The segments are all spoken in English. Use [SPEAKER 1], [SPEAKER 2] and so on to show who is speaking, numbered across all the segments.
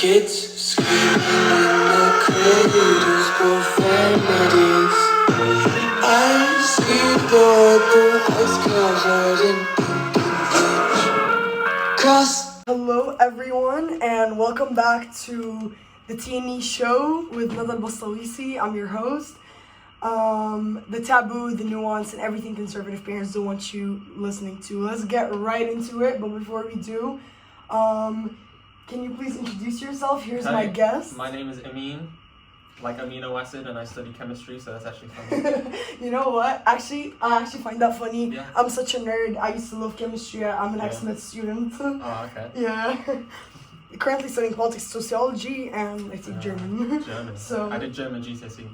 [SPEAKER 1] Kids screaming in the cradles, profanities. I see the ice covered in cross.
[SPEAKER 2] Hello everyone and welcome back to the TNE show with Nadal Bastawisi. I'm your host. The taboo, the nuance, and everything conservative parents don't want you listening to. Let's get right into it, but before we do, can you please introduce yourself? Here's my guest.
[SPEAKER 3] My name is Amin, like amino acid, and I study chemistry, so that's actually funny.
[SPEAKER 2] You know what? I actually find that funny.
[SPEAKER 3] Yeah.
[SPEAKER 2] I'm such a nerd. I used to love chemistry. I'm an excellent student.
[SPEAKER 3] Oh, okay.
[SPEAKER 2] Yeah. Currently studying politics, sociology, and I take German.
[SPEAKER 3] German.
[SPEAKER 2] So
[SPEAKER 3] I did German GCSE.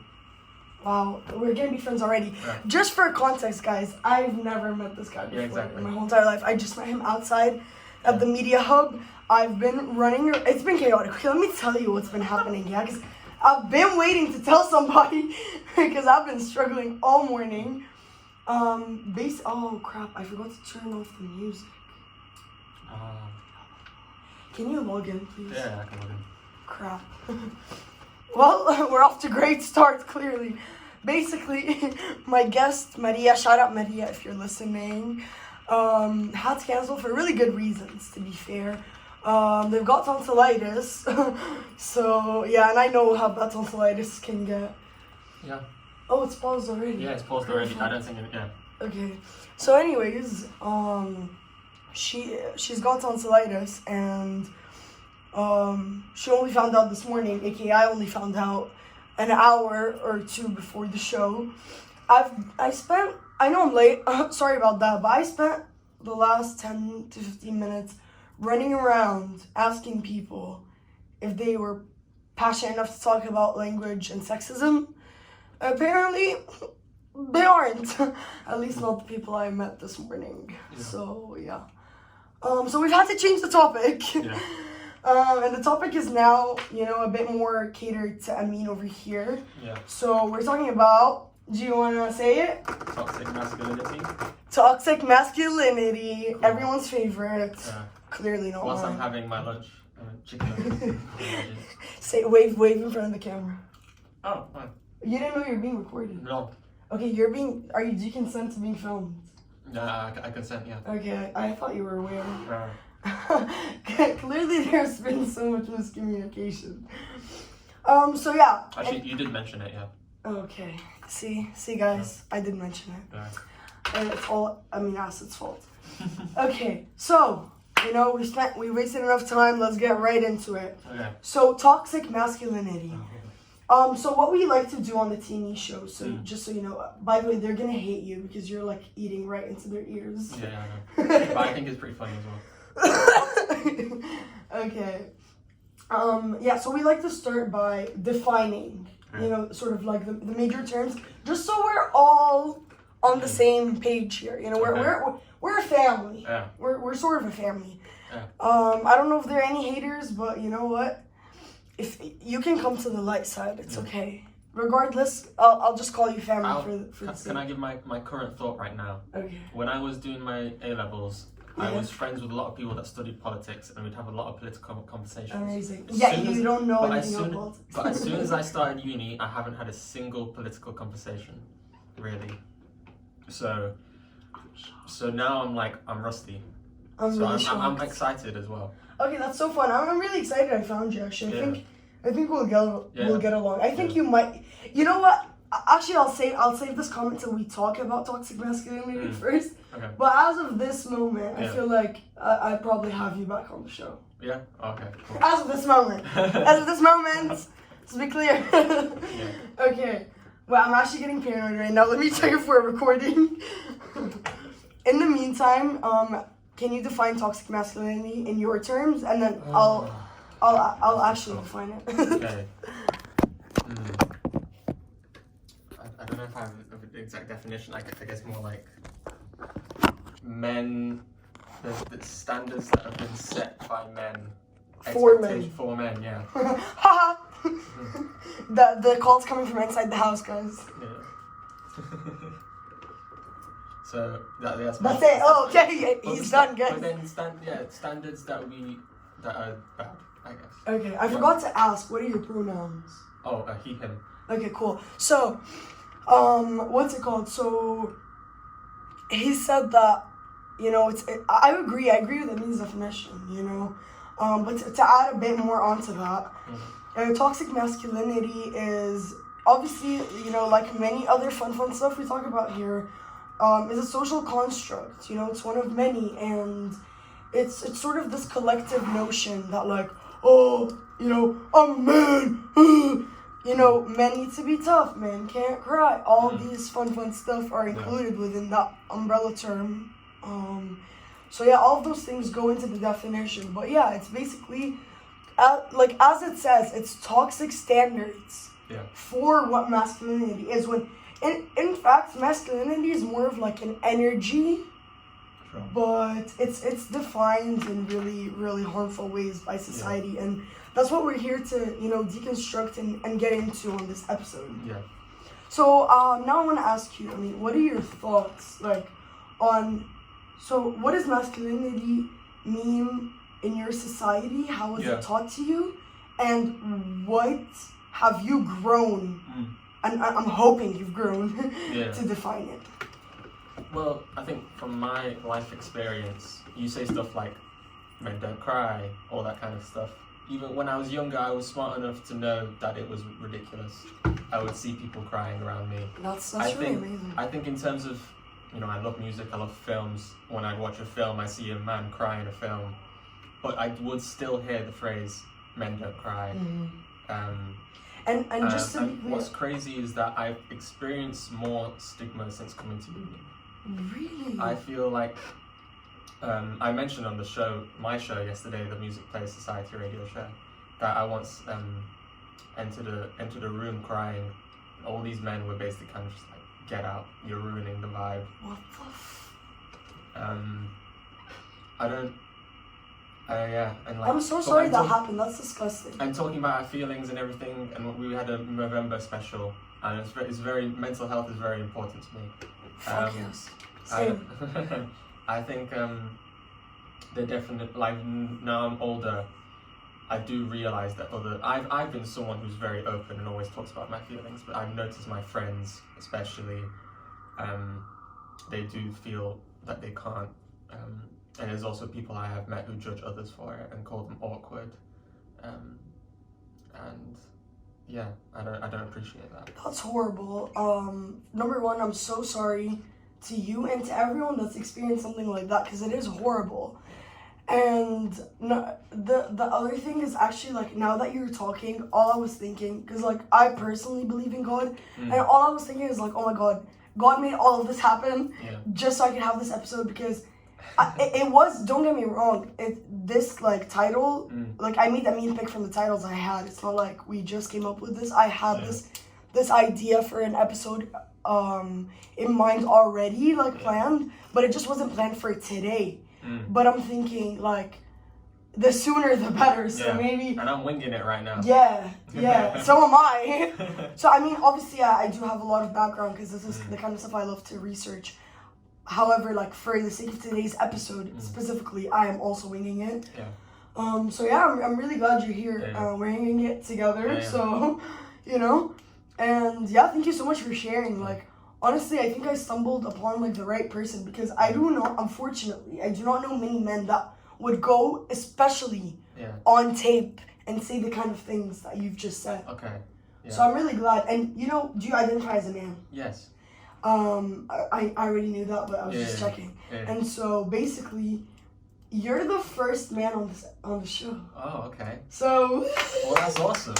[SPEAKER 2] wow, we're gonna be friends already.
[SPEAKER 3] Yeah.
[SPEAKER 2] Just for context, guys, I've never met this guy before
[SPEAKER 3] exactly.
[SPEAKER 2] in my whole entire life. I just met him outside at the media hub. I've been running. It's been chaotic. Okay, let me tell you what's been happening. Yeah, because I've been waiting to tell somebody because I've been struggling all morning. Oh crap! I forgot to turn off the music. Can you log in, please?
[SPEAKER 3] Yeah, I can log in.
[SPEAKER 2] Crap. Well, we're off to a great start, clearly. Basically, my guest, Maria, shout out Maria if you're listening, had to cancel for really good reasons, to be fair. They've got tonsillitis. So, yeah, and I know how bad tonsillitis can get.
[SPEAKER 3] Yeah.
[SPEAKER 2] Oh, it's paused already.
[SPEAKER 3] Yeah, it's paused already. I don't think it, yeah.
[SPEAKER 2] Okay. So anyways, she's got tonsillitis and she only found out this morning, aka I only found out an hour or two before the show. I know I'm late, sorry about that, but I spent the last 10 to 15 minutes running around asking people if they were passionate enough to talk about language and sexism. Apparently, they aren't. At least not the people I met this morning. Yeah. So, yeah. So we've had to change the topic.
[SPEAKER 3] Yeah.
[SPEAKER 2] And the topic is now, a bit more catered to Amin over here.
[SPEAKER 3] Yeah.
[SPEAKER 2] So we're talking about, do you want to say it?
[SPEAKER 3] Toxic masculinity.
[SPEAKER 2] Toxic masculinity,
[SPEAKER 3] Cool.
[SPEAKER 2] Everyone's favorite.
[SPEAKER 3] Yeah.
[SPEAKER 2] Clearly not
[SPEAKER 3] Whilst
[SPEAKER 2] mine.
[SPEAKER 3] I'm having my lunch, chicken.
[SPEAKER 2] Say wave in front of the camera.
[SPEAKER 3] Oh, fine.
[SPEAKER 2] You didn't know you were being recorded.
[SPEAKER 3] No.
[SPEAKER 2] Okay, do you consent to being filmed?
[SPEAKER 3] Nah, I consent, yeah.
[SPEAKER 2] Okay, I thought you were aware.
[SPEAKER 3] Right.
[SPEAKER 2] Clearly there's been so much miscommunication. So yeah.
[SPEAKER 3] Actually, you did mention it, yeah.
[SPEAKER 2] Okay. See guys, I did mention it.
[SPEAKER 3] Yeah.
[SPEAKER 2] And it's all Acid's fault. Okay, so we wasted enough time, let's get right into it.
[SPEAKER 3] Okay.
[SPEAKER 2] So toxic masculinity. So what we like to do on the TNE show, so just so you know, by the way, they're gonna hate you because you're like eating right into their ears.
[SPEAKER 3] Yeah, I know. But I think it's pretty funny as well.
[SPEAKER 2] Okay. Yeah, so we like to start by defining, sort of like the major terms, just so we're all on the same page here. We're a family.
[SPEAKER 3] Yeah.
[SPEAKER 2] We're sort of a family.
[SPEAKER 3] Yeah.
[SPEAKER 2] I don't know if there are any haters, but you know what? If you can come to the light side, it's okay. Regardless, I'll just call you family for the sake.
[SPEAKER 3] Can I give my current thought right now?
[SPEAKER 2] Okay.
[SPEAKER 3] When I was doing my A-levels, I was friends with a lot of people that studied politics, and we'd have a lot of political conversations.
[SPEAKER 2] Amazing. You don't know anything about politics.
[SPEAKER 3] But as soon as I started uni, I haven't had a single political conversation, really. So now I'm rusty. I'm excited as well.
[SPEAKER 2] Okay, that's so fun. I'm really excited I found you, actually. I think we'll get along. I think you might. You know what? Actually, I'll save this comment till we talk about toxic masculinity first.
[SPEAKER 3] Okay.
[SPEAKER 2] But as of this moment, I feel like I'd probably have you back on the show.
[SPEAKER 3] Yeah? Okay, cool.
[SPEAKER 2] As of this moment. Let's be clear.
[SPEAKER 3] Yeah.
[SPEAKER 2] Okay. Well, I'm actually getting paranoid right now. Let me check if we're recording. In the meantime, can you define toxic masculinity in your terms, and then I'll actually define it.
[SPEAKER 3] Okay. I don't know if I have an exact definition. I guess more like men, the standards that have been set by men.
[SPEAKER 2] For men.
[SPEAKER 3] For men, yeah.
[SPEAKER 2] Haha. The call's coming from inside the house, guys.
[SPEAKER 3] Yeah. So that's
[SPEAKER 2] it. Oh, okay. He's done, guys.
[SPEAKER 3] But then standards that are bad. I guess.
[SPEAKER 2] Okay, I forgot to ask, what are your pronouns?
[SPEAKER 3] Oh, he, him.
[SPEAKER 2] Okay, cool. So, what's it called? So, he said that, I agree with Amin's definition, but to add a bit more onto that, toxic masculinity is obviously, like many other fun stuff we talk about here, is a social construct, it's one of many, and it's sort of this collective notion that like, oh, I'm a man, men need to be tough, men can't cry. All these fun stuff are included within that umbrella term. So yeah, all of those things go into the definition. But yeah, it's basically, as it says, it's toxic standards for what masculinity is. When, in fact, masculinity is more of like an energy, but it's defined in really, really harmful ways by society, and that's what we're here to, deconstruct and get into on this episode.
[SPEAKER 3] Yeah.
[SPEAKER 2] So now I want to ask you, what are your thoughts, so what does masculinity mean in your society? How was it taught to you? And what have you grown, and I'm hoping you've grown, to define it?
[SPEAKER 3] Well, I think from my life experience, you say stuff like, men don't cry, all that kind of stuff. Even when I was younger, I was smart enough to know that it was ridiculous. I would see people crying around me.
[SPEAKER 2] That's really amazing.
[SPEAKER 3] I think in terms of, I love music, I love films. When I watch a film, I see a man cry in a film. But I would still hear the phrase, men don't cry.
[SPEAKER 2] And just to be clear,
[SPEAKER 3] what's crazy is that I've experienced more stigma since coming to uni.
[SPEAKER 2] Really?
[SPEAKER 3] I feel like, I mentioned on my show yesterday, the Music Player Society radio show, that I once entered a room crying. All these men were basically kind of just like, get out, you're ruining the vibe.
[SPEAKER 2] What the
[SPEAKER 3] and like,
[SPEAKER 2] I'm so sorry that happened, that's disgusting.
[SPEAKER 3] And talking about our feelings and everything, and we had a November special, and mental health is very important to me.
[SPEAKER 2] Fuck yes. Same.
[SPEAKER 3] I think they're definitely, like, now I'm older, I do realize that I've been someone who's very open and always talks about my feelings, but I've noticed my friends especially, they do feel that they can't, and there's also people I have met who judge others for it and call them awkward, and yeah, I don't appreciate that.
[SPEAKER 2] That's horrible. Number one, I'm so sorry to you and to everyone that's experienced something like that, because it is horrible. And the other thing is actually, like, now that you're talking, all I was thinking, because like I personally believe in God, and all I was thinking is like, oh my God, God made all of this happen just so I could have this episode, because it was, don't get me wrong, this like title, like I made pick from the titles I had. It's not like we just came up with this. I had this idea for an episode in mind already, like planned, but it just wasn't planned for today. But I'm thinking like the sooner the better, so maybe. And
[SPEAKER 3] I'm winging it right now.
[SPEAKER 2] Yeah, so am I. So obviously I do have a lot of background, because this is the kind of stuff I love to research. However, like for the sake of today's episode specifically, I am also winging it. So yeah, I'm really glad you're here. We're hanging it together, so and yeah, thank you so much for sharing. Like, honestly, I think I stumbled upon like the right person, because unfortunately, I do not know many men that would go, especially on tape, and say the kind of things that you've just said.
[SPEAKER 3] Okay. Yeah.
[SPEAKER 2] So I'm really glad. And do you identify as a man?
[SPEAKER 3] Yes.
[SPEAKER 2] I already knew that, but I was just checking. And so basically, you're the first man on the show.
[SPEAKER 3] Oh, okay.
[SPEAKER 2] So.
[SPEAKER 3] Well, that's awesome.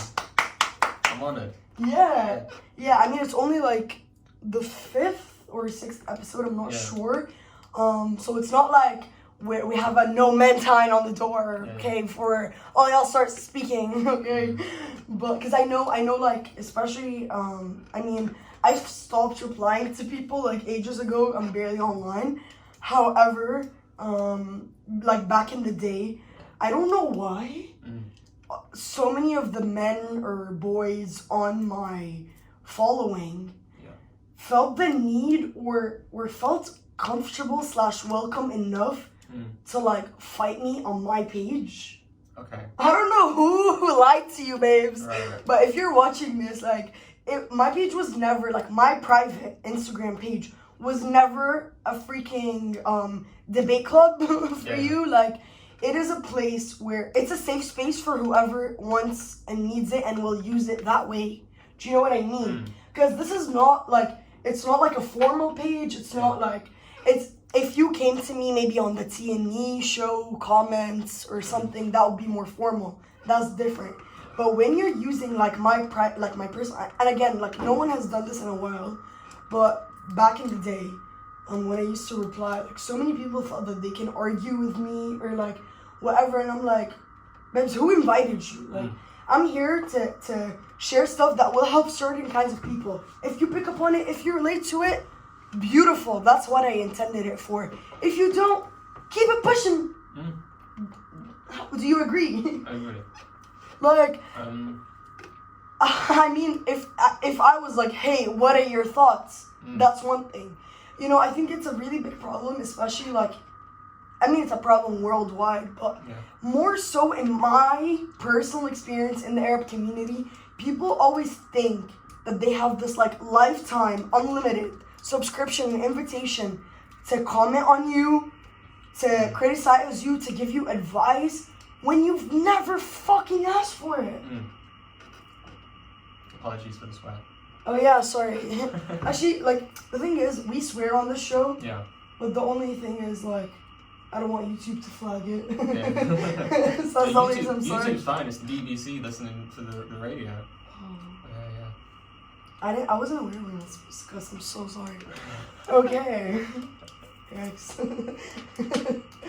[SPEAKER 3] I'm honored.
[SPEAKER 2] Yeah. It's only like the 5th or 6th episode, I'm not sure. So it's not like we have a no men sign on the door, okay, before all y'all start speaking, okay? But because I know, like, especially, I stopped replying to people like ages ago. I'm barely online. However, like back in the day, I don't know why, so many of the men or boys on my following felt the need or felt comfortable / welcome enough to like fight me on my page.
[SPEAKER 3] Okay.
[SPEAKER 2] I don't know who lied to you, babes.
[SPEAKER 3] Right.
[SPEAKER 2] But if you're watching this, like, my page was never, like, my private Instagram page was never a freaking debate club for you. Like, it is a place where it's a safe space for whoever wants and needs it and will use it that way. Do you know what I mean? Because this is not, like, it's not like a formal page. It's not like, it's, if you came to me maybe on the TNE show, comments or something, that would be more formal. That's different. But when you're using like my personal, and again, like no one has done this in a while, but back in the day, when I used to reply, like so many people thought that they can argue with me or like whatever, and I'm like, babes, who invited you? Like, I'm here to share stuff that will help certain kinds of people. If you pick up on it, if you relate to it, beautiful. That's what I intended it for. If you don't, keep it pushing. Do you agree?
[SPEAKER 3] I agree.
[SPEAKER 2] Like, I mean, if I was like, hey, what are your thoughts? That's one thing. You know, I think it's a really big problem, especially like, I mean, it's a problem worldwide, but more so in my personal experience in the Arab community, people always think that they have this like lifetime, unlimited subscription and invitation to comment on you, to criticize you, to give you advice when you've never fucking asked for it.
[SPEAKER 3] Apologies for the swear.
[SPEAKER 2] Oh yeah, sorry. Actually, like, the thing is, we swear on this show.
[SPEAKER 3] Yeah.
[SPEAKER 2] But the only thing is, like, I don't want YouTube to flag it.
[SPEAKER 3] Yeah.
[SPEAKER 2] So that's the only reason I'm sorry.
[SPEAKER 3] YouTube's fine. It's the BBC listening to the radio.
[SPEAKER 2] Oh.
[SPEAKER 3] Yeah.
[SPEAKER 2] I wasn't aware when it was discussed. I'm so sorry. Okay. Yikes.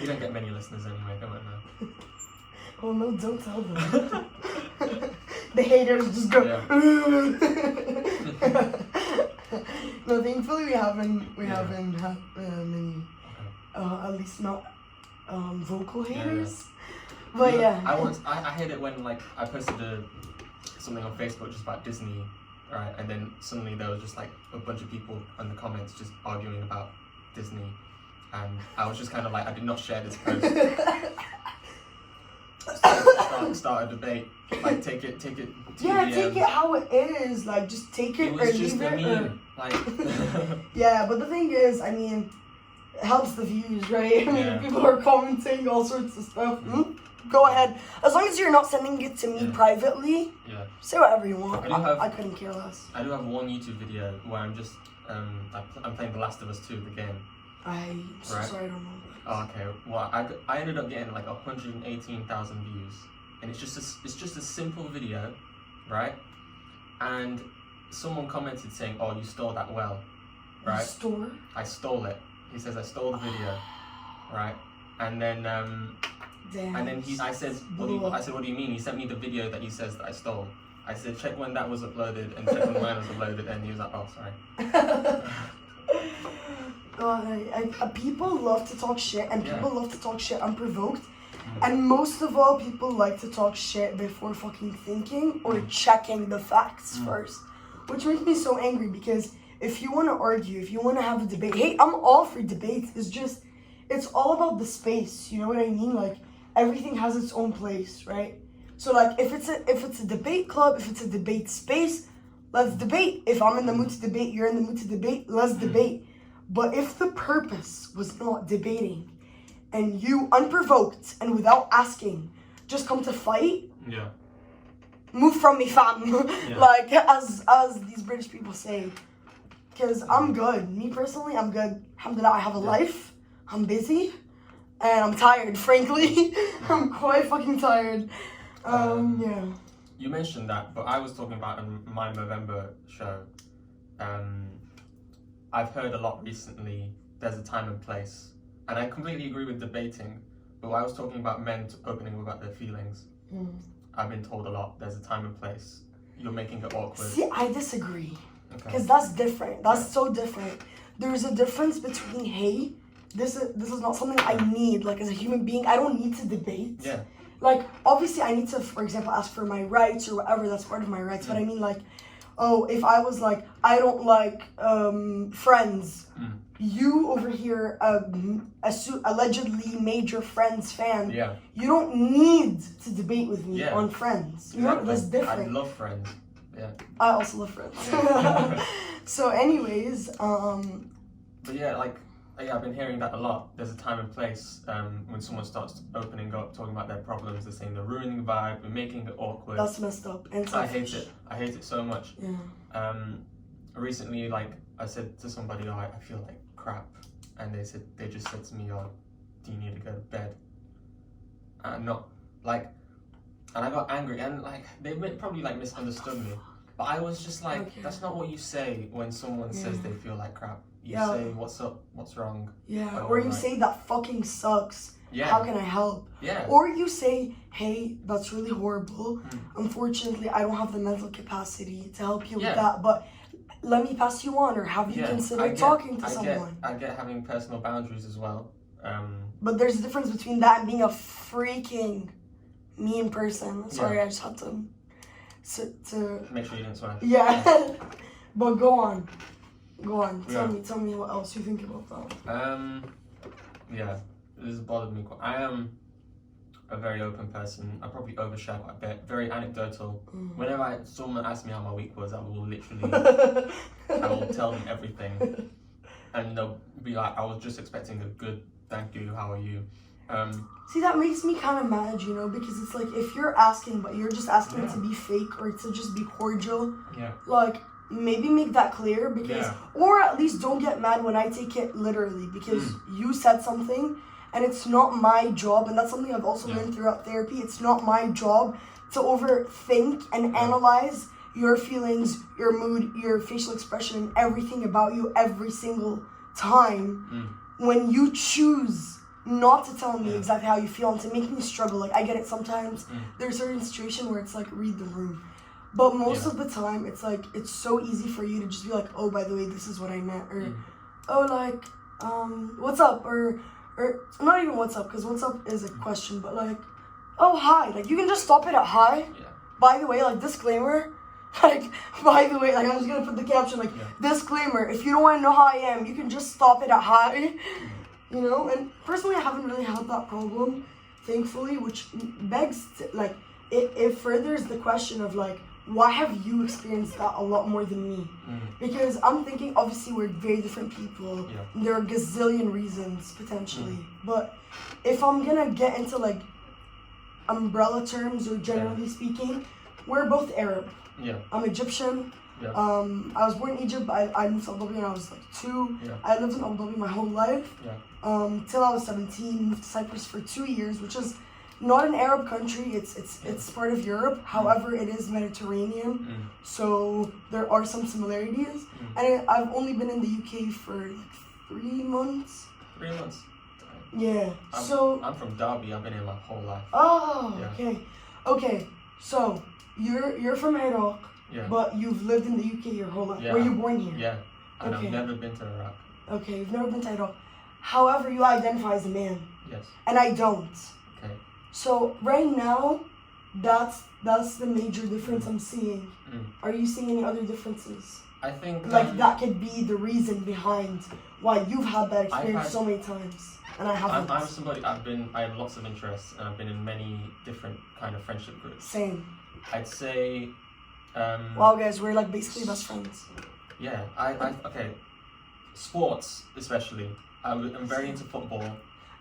[SPEAKER 3] You don't get many listeners anyway, come on now.
[SPEAKER 2] Oh no, don't tell them. The haters just go. No, thankfully we haven't had many, at least not vocal haters. But
[SPEAKER 3] I hate it when like I posted something on Facebook just about Disney, right? And then suddenly there was just like a bunch of people in the comments just arguing about Disney, and I was just kind of like, I did not share this post. Start a debate. Like take it.
[SPEAKER 2] Yeah, take it how it is. Like just take it or leave it.
[SPEAKER 3] Like.
[SPEAKER 2] Yeah, but the thing is, I mean, it helps the views, right? I mean, people are commenting all sorts of stuff. Go ahead. As long as you're not sending it to me privately. Yeah. Say whatever you want. I couldn't care less.
[SPEAKER 3] I do have one YouTube video where I'm just I'm playing The Last of Us 2, the game.
[SPEAKER 2] I'm so sorry, I don't know.
[SPEAKER 3] Oh, okay. Well, I ended up getting like 118,000 views, and it's just a simple video, right? And someone commented saying, "Oh, you stole that well," right? I stole it. He says I stole the video, right? And then
[SPEAKER 2] Damn.
[SPEAKER 3] And then I said, what do you mean? He sent me the video that he says that I stole. I said, check when that was uploaded and check when mine was uploaded, and he was like, oh, sorry.
[SPEAKER 2] People love to talk shit, and people love to talk shit unprovoked. And most of all, people like to talk shit before fucking thinking or checking the facts first. Which makes me so angry, because if you want to argue, if you want to have a debate, hey, I'm all for debates. It's all about the space, you know what I mean? Like, everything has its own place, right? So like, if it's a debate club, if it's a debate space, let's debate. If I'm in the mood to debate, you're in the mood to debate, let's debate. But if the purpose was not debating, and you unprovoked and without asking just come to fight, move from me, fam. Like, as these British people say. Because I'm good. Me personally, I'm good. Alhamdulillah, I have a life. I'm busy. And I'm tired, frankly. I'm quite fucking tired.
[SPEAKER 3] You mentioned that, but I was talking about in my November show. I've heard a lot recently, there's a time and place. And I completely agree with debating, but I was talking about men opening up about their feelings. I've been told a lot, there's a time and place. You're making it awkward.
[SPEAKER 2] See, I disagree. Because that's different. That's so different. There's a difference between, hey, this is not something I need. Like, as a human being, I don't need to debate.
[SPEAKER 3] Yeah.
[SPEAKER 2] Like, obviously, I need to, for example, ask for my rights or whatever. That's part of my rights. But I mean, like, oh, if I was like, I don't like Friends, you over here, allegedly made your friend's fan.
[SPEAKER 3] Yeah.
[SPEAKER 2] You don't need to debate with me
[SPEAKER 3] Yeah.
[SPEAKER 2] on Friends. You
[SPEAKER 3] Exactly.
[SPEAKER 2] know, that's different.
[SPEAKER 3] I love Friends. Yeah.
[SPEAKER 2] I also love Friends. So, anyways,
[SPEAKER 3] But yeah, like, I've been hearing that a lot. There's a time and place when someone starts opening up, talking about their problems. They're saying they're ruining the vibe, they're making it awkward.
[SPEAKER 2] that's messed up and
[SPEAKER 3] I hate
[SPEAKER 2] selfish.
[SPEAKER 3] it. I hate it so much.
[SPEAKER 2] Yeah.
[SPEAKER 3] Recently, like, I said to somebody, oh, I feel like crap, and they just said to me, oh, do you need to go to bed? And I got angry, and like they probably like misunderstood me, but I was just like,
[SPEAKER 2] Okay.
[SPEAKER 3] that's not what you say when someone says they feel like crap. You
[SPEAKER 2] Yeah.
[SPEAKER 3] say, what's up, what's wrong?
[SPEAKER 2] Yeah.
[SPEAKER 3] Oh,
[SPEAKER 2] Or you
[SPEAKER 3] right.
[SPEAKER 2] say that fucking sucks.
[SPEAKER 3] Yeah.
[SPEAKER 2] How can I help?
[SPEAKER 3] Yeah.
[SPEAKER 2] Or you say, hey, that's really horrible.
[SPEAKER 3] Mm.
[SPEAKER 2] Unfortunately, I don't have the mental capacity to help you
[SPEAKER 3] Yeah.
[SPEAKER 2] with that, but let me pass you on, or have you considered talking to someone?
[SPEAKER 3] I get having personal boundaries as well.
[SPEAKER 2] But there's a difference between that and being a freaking mean person. Sorry,
[SPEAKER 3] Yeah.
[SPEAKER 2] I just had to
[SPEAKER 3] Make sure you didn't swear.
[SPEAKER 2] yeah. But go on.
[SPEAKER 3] Yeah.
[SPEAKER 2] Tell me what else you think about that.
[SPEAKER 3] Yeah, this has bothered me quite. I am a very open person. I probably overshare quite a bit. Very anecdotal. Whenever someone asks me how my week was, I will literally, I will tell them everything, and they'll be like, "I was just expecting a good thank you. How are you?"
[SPEAKER 2] See, that makes me kind of mad, you know, because it's like if you're asking, but you're just asking
[SPEAKER 3] Yeah.
[SPEAKER 2] to be fake or to just be cordial,
[SPEAKER 3] Yeah.
[SPEAKER 2] like maybe make that clear, because
[SPEAKER 3] Yeah.
[SPEAKER 2] or at least don't get mad when I take it literally, because you said something and it's not my job, and that's something I've also learned throughout therapy. It's not my job to overthink and analyze your feelings, your mood, your facial expression, everything about you every single time when you choose not to tell me exactly how you feel and to make me struggle. Like, I get it sometimes. There's a certain situation where it's like, read the room. But most of the time, it's like, it's so easy for you to just be like, oh, by the way, this is what I meant. Or, oh, like, what's up? Or not even what's up, because what's up is a question, but like, oh, hi. Like, you can just stop it at hi.
[SPEAKER 3] Yeah.
[SPEAKER 2] By the way, like, disclaimer. Like, by the way, like, I'm just going to put the caption, like, disclaimer. If you don't want to know how I am, you can just stop it at hi. You know? And personally, I haven't really had that problem, thankfully, which begs, like, it furthers the question of, like, why have you experienced that a lot more than me? Because I'm thinking, obviously, we're very different people.
[SPEAKER 3] Yeah.
[SPEAKER 2] There are a gazillion reasons, potentially. But if I'm gonna get into, like, umbrella terms or generally speaking, we're both Arab.
[SPEAKER 3] Yeah.
[SPEAKER 2] I'm Egyptian.
[SPEAKER 3] Yeah.
[SPEAKER 2] I was born in Egypt. I moved to Abu Dhabi when I was, like, 2.
[SPEAKER 3] Yeah.
[SPEAKER 2] I lived in Abu Dhabi my whole life.
[SPEAKER 3] Yeah.
[SPEAKER 2] Till I was 17, moved to Cyprus for 2 years, which is not an Arab country. It's part of Europe. However, it is Mediterranean, so there are some similarities. And I've only been in the UK for like 3 months.
[SPEAKER 3] 3 months.
[SPEAKER 2] Yeah.
[SPEAKER 3] I'm from Derby. I've been here my whole life.
[SPEAKER 2] Oh,
[SPEAKER 3] Yeah.
[SPEAKER 2] okay. So you're from Iraq,
[SPEAKER 3] Yeah.
[SPEAKER 2] but you've lived in the UK your whole life.
[SPEAKER 3] Yeah.
[SPEAKER 2] Were you born here?
[SPEAKER 3] Yeah. And
[SPEAKER 2] Okay.
[SPEAKER 3] I've never been to Iraq.
[SPEAKER 2] Okay, you've never been to Iraq. However, you identify as a man,
[SPEAKER 3] Yes.
[SPEAKER 2] and I don't.
[SPEAKER 3] Okay.
[SPEAKER 2] So right now, that's the major difference I'm seeing. Are you seeing any other differences?
[SPEAKER 3] I think
[SPEAKER 2] Like that could be the reason behind why you've had that experience
[SPEAKER 3] had-
[SPEAKER 2] so many times, and I haven't.
[SPEAKER 3] I'm somebody. I have lots of interests, and I've been in many different kind of friendship groups.
[SPEAKER 2] Same.
[SPEAKER 3] I'd say.
[SPEAKER 2] Wow, guys, we're like basically best friends.
[SPEAKER 3] Yeah. Okay. Sports, especially. I'm very into football,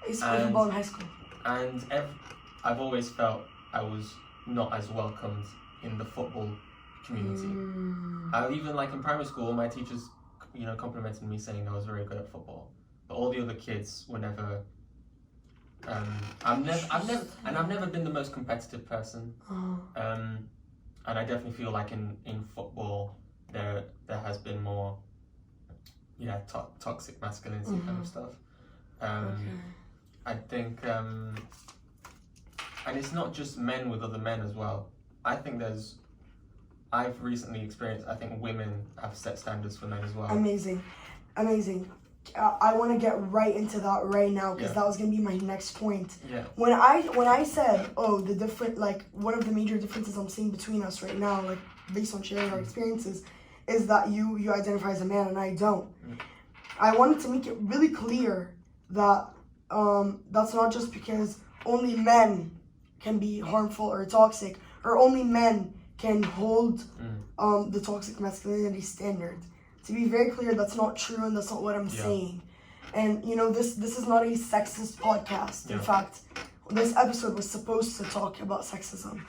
[SPEAKER 2] I used to play football in high school.
[SPEAKER 3] and I've always felt I was not as welcomed in the football community. Even like in primary school, my teachers, complimented me saying I was very good at football, but all the other kids were never. I've never been the most competitive person. And I definitely feel like in football there has been more, toxic masculinity kind of stuff. I think, and it's not just men with other men as well. I think I've recently experienced, I think women have set standards for men as well.
[SPEAKER 2] Amazing. I want to get right into that right now, because that was gonna be my next point.
[SPEAKER 3] Yeah.
[SPEAKER 2] When I said, the different, like, one of the major differences I'm seeing between us right now, like, based on sharing our experiences, is that you identify as a man and I don't. I wanted to make it really clear that that's not just because only men can be harmful or toxic, or only men can hold the toxic masculinity standard. To be very clear, that's not true, and that's not what I'm saying. And this is not a sexist podcast. In fact, this episode was supposed to talk about sexism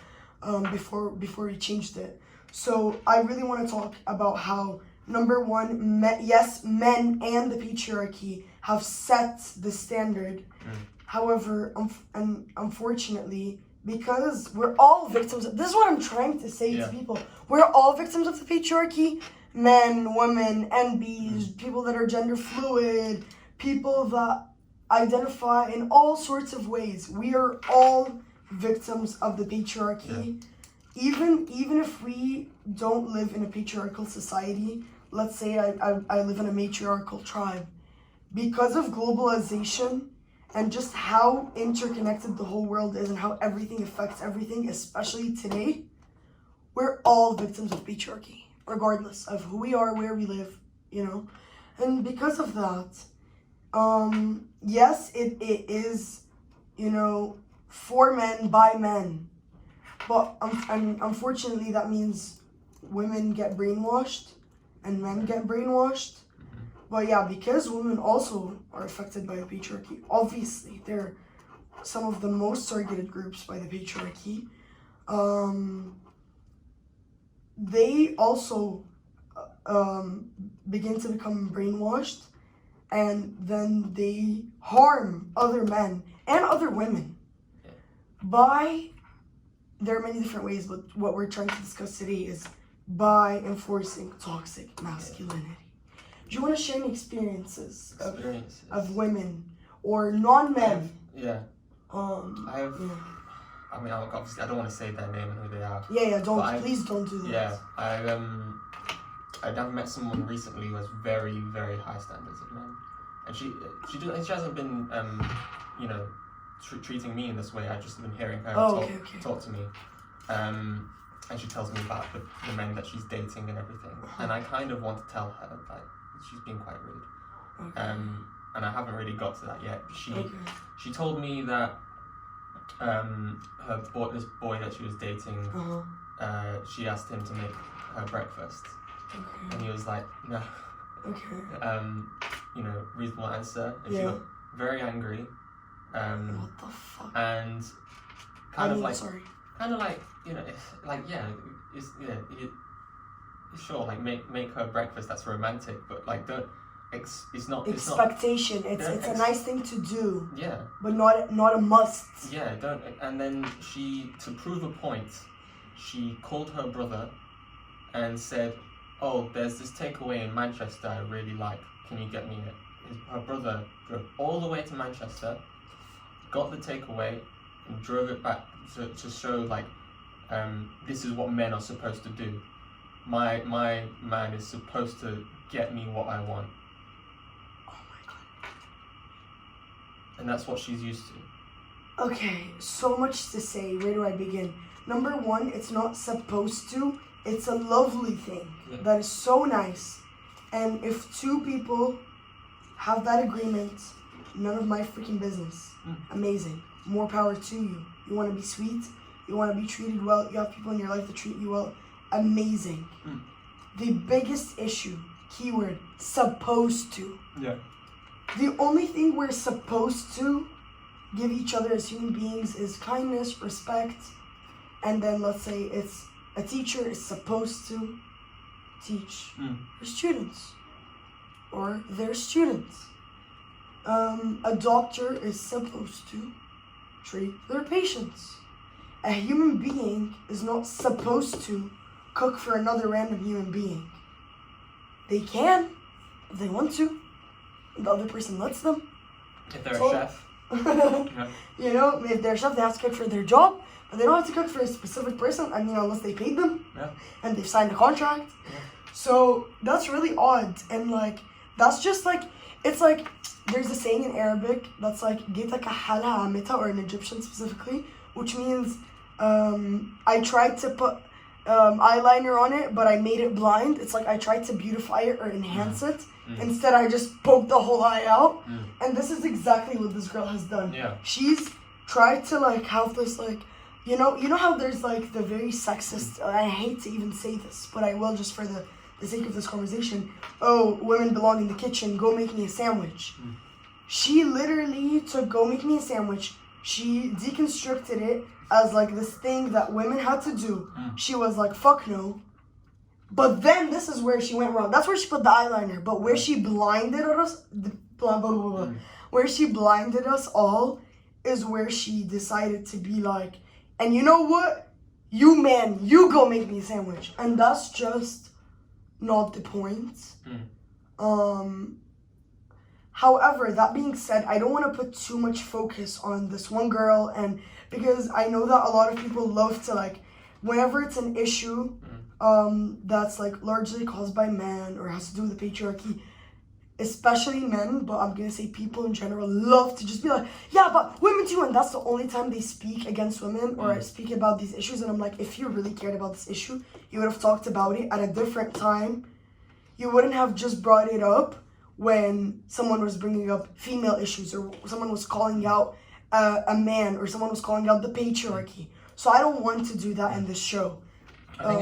[SPEAKER 2] before we changed it. So I really want to talk about how, number one, men and the patriarchy have set the standard. However, unfortunately, because we're all victims, this is what I'm trying to say to people. We're all victims of the patriarchy. Men, women, NBs, people that are gender fluid, people that identify in all sorts of ways. We are all victims of the patriarchy. Even if we don't live in a patriarchal society, let's say I live in a matriarchal tribe, because of globalization and just how interconnected the whole world is and how everything affects everything, especially today, we're all victims of patriarchy, regardless of who we are, where we live, And because of that, yes, it is, for men, by men. But unfortunately, that means women get brainwashed and men get brainwashed. But yeah, because women also are affected by the patriarchy, obviously, they're some of the most targeted groups by the patriarchy. They also begin to become brainwashed, and then they harm other men and other women there are many different ways, but what we're trying to discuss today is by enforcing toxic masculinity. Do you want to share any experiences of women or non-men?
[SPEAKER 3] I mean, obviously, I don't want to say their name and who they are.
[SPEAKER 2] Please don't do that.
[SPEAKER 3] Yeah, I've met someone recently who has very, very high standards of men, and she hasn't been, treating me in this way. I've just been hearing her talk to me, and she tells me about the men that she's dating and everything, and I kind of want to tell her that she's being quite rude, and I haven't really got to that yet. She told me that this boy that she was dating, she asked him to make her breakfast, and he was like, no. Reasonable answer, and she got very angry.
[SPEAKER 2] What the fuck?
[SPEAKER 3] And sure, like make her breakfast. That's romantic, but like don't. It's not
[SPEAKER 2] expectation. It's a nice thing to do.
[SPEAKER 3] Yeah.
[SPEAKER 2] But not a must.
[SPEAKER 3] Yeah, don't. And then to prove a point, she called her brother, and said, "Oh, there's this takeaway in Manchester I really like. Can you get me it?" Her brother drove all the way to Manchester, got the takeaway, and drove it back to show this is what men are supposed to do. My man is supposed to get me what I want.
[SPEAKER 2] Oh my god.
[SPEAKER 3] And that's what she's used to.
[SPEAKER 2] Okay, so much to say. Where do I begin? Number one, it's not supposed to. It's a lovely thing. That is so nice. And if two people have that agreement, none of my freaking business. Amazing. More power to you. You want to be sweet. You want to be treated well. You have people in your life that treat you well. Amazing. The biggest issue, keyword, supposed to.
[SPEAKER 3] Yeah.
[SPEAKER 2] The only thing we're supposed to give each other as human beings is kindness, respect, and then let's say it's a teacher is supposed to teach her students or their students. A doctor is supposed to treat their patients. A human being is not supposed to cook for another random human being. They can, if they want to. The other person lets them.
[SPEAKER 3] If they're a chef.
[SPEAKER 2] If they're a chef, they have to cook for their job, but they don't have to cook for a specific person, unless they paid them, and they've signed a contract. So, that's really odd, and, that's just, it's there's a saying in Arabic that's, Gita kahala amita, or in Egyptian specifically, which means, I tried to put eyeliner on it, but I made it blind. It's I tried to beautify it or enhance it, Instead, I just poked the whole eye out. And this is exactly what this girl has done.
[SPEAKER 3] Yeah.
[SPEAKER 2] She's tried to like have this like, you know how there's like the very sexist, I hate to even say this, but I will just for the sake of this conversation. Oh, women belong in the kitchen, go make me a sandwich. She literally took go make me a sandwich. She deconstructed it as like this thing that women had to do. She was like, fuck no. But then this is where she went wrong. That's where she put the eyeliner. But where she blinded us, where she blinded us all is where she decided to be like, and you know what? You man, you go make me a sandwich. And that's just not the point. However, that being said, I don't want to put too much focus on this one girl, and because I know that a lot of people love to like, whenever it's an issue that's like largely caused by men or has to do with the patriarchy, especially men, but I'm gonna say people in general love to just be like, yeah, but women too, and that's the only time they speak against women or speak about these issues. And I'm like, if you really cared about this issue, you would have talked about it at a different time. You wouldn't have just brought it up when someone was bringing up female issues or someone was calling out a man or someone was calling out the patriarchy. So I don't want to do that in this show.
[SPEAKER 3] I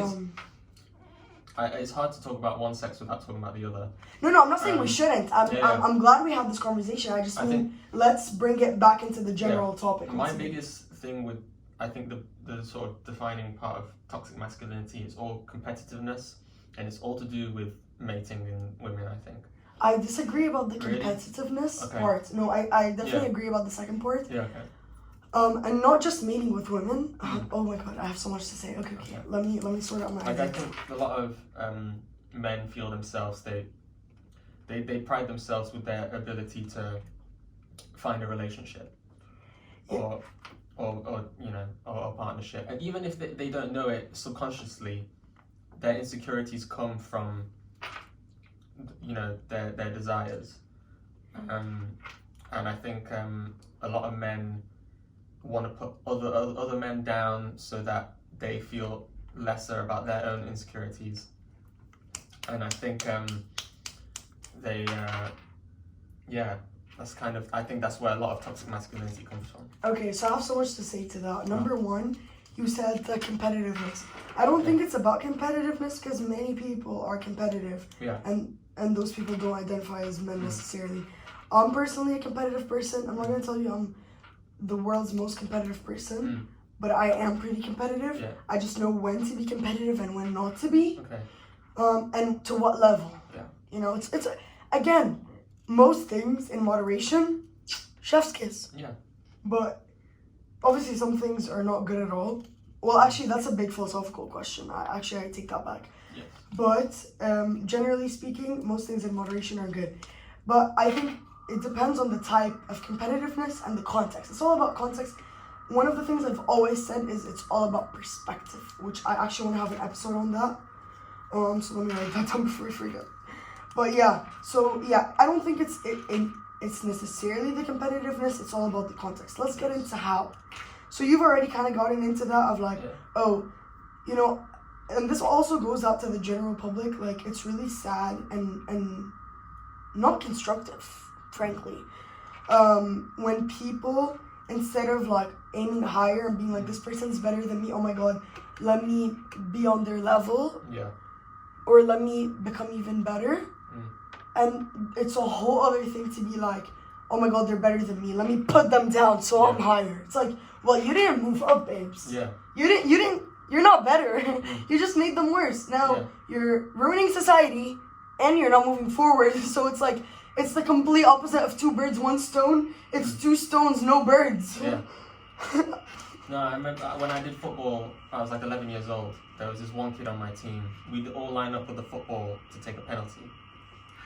[SPEAKER 3] think it's hard to talk about one sex without talking about the other.
[SPEAKER 2] No, I'm not saying we shouldn't. I'm glad we had this conversation. I mean, let's bring it back into the general topic.
[SPEAKER 3] My biggest thing with, I think the sort of defining part of toxic masculinity is all competitiveness, and it's all to do with mating in women, I think.
[SPEAKER 2] I disagree about the competitiveness part. No, I definitely agree about the second part.
[SPEAKER 3] Yeah, okay.
[SPEAKER 2] And not just mating with women. Oh my god, I have so much to say. Okay. Let me sort out my
[SPEAKER 3] ideas. I think a lot of men feel themselves, they pride themselves with their ability to find a relationship or a partnership. And even if they don't know it subconsciously, their insecurities come from their desires. And I think a lot of men want to put other men down so that they feel lesser about their own insecurities. And I think that's kind of, I think that's where a lot of toxic masculinity comes from.
[SPEAKER 2] Okay, so I have so much to say to that. Number one, you said the competitiveness. I don't think it's about competitiveness because many people are competitive.
[SPEAKER 3] Yeah.
[SPEAKER 2] And those people don't identify as men necessarily. I'm personally a competitive person. I'm not going to tell you I'm the world's most competitive person, but I am pretty competitive.
[SPEAKER 3] Yeah.
[SPEAKER 2] I just know when to be competitive and when not to be.
[SPEAKER 3] Okay.
[SPEAKER 2] And to what level.
[SPEAKER 3] Yeah.
[SPEAKER 2] You know, it's again, most things in moderation, chef's kiss.
[SPEAKER 3] Yeah.
[SPEAKER 2] But obviously some things are not good at all. Well, actually, that's a big philosophical question. I take that back.
[SPEAKER 3] Yes.
[SPEAKER 2] But generally speaking, most things in moderation are good. But I think it depends on the type of competitiveness and the context. It's all about context. One of the things I've always said is it's all about perspective, which I actually want to have an episode on that. So let me write that down before I forget. But I don't think it's necessarily the competitiveness. It's all about the context. Let's get into how. So you've already kind of gotten into that of like, and this also goes out to the general public. Like, it's really sad and not constructive, frankly. When people, instead of like aiming higher and being like, this person's better than me, oh my god, let me be on their level.
[SPEAKER 3] Yeah.
[SPEAKER 2] Or let me become even better. And it's a whole other thing to be like, oh my god, they're better than me. Let me put them down so I'm higher. It's like, well, you didn't move up, babes.
[SPEAKER 3] Yeah.
[SPEAKER 2] You're not better. You just made them worse. Now you're ruining society and you're not moving forward. So it's like, it's the complete opposite of two birds, one stone. It's two stones, no birds.
[SPEAKER 3] Yeah. No, I remember when I did football, I was like 11 years old. There was this one kid on my team. We'd all line up with the football to take a penalty.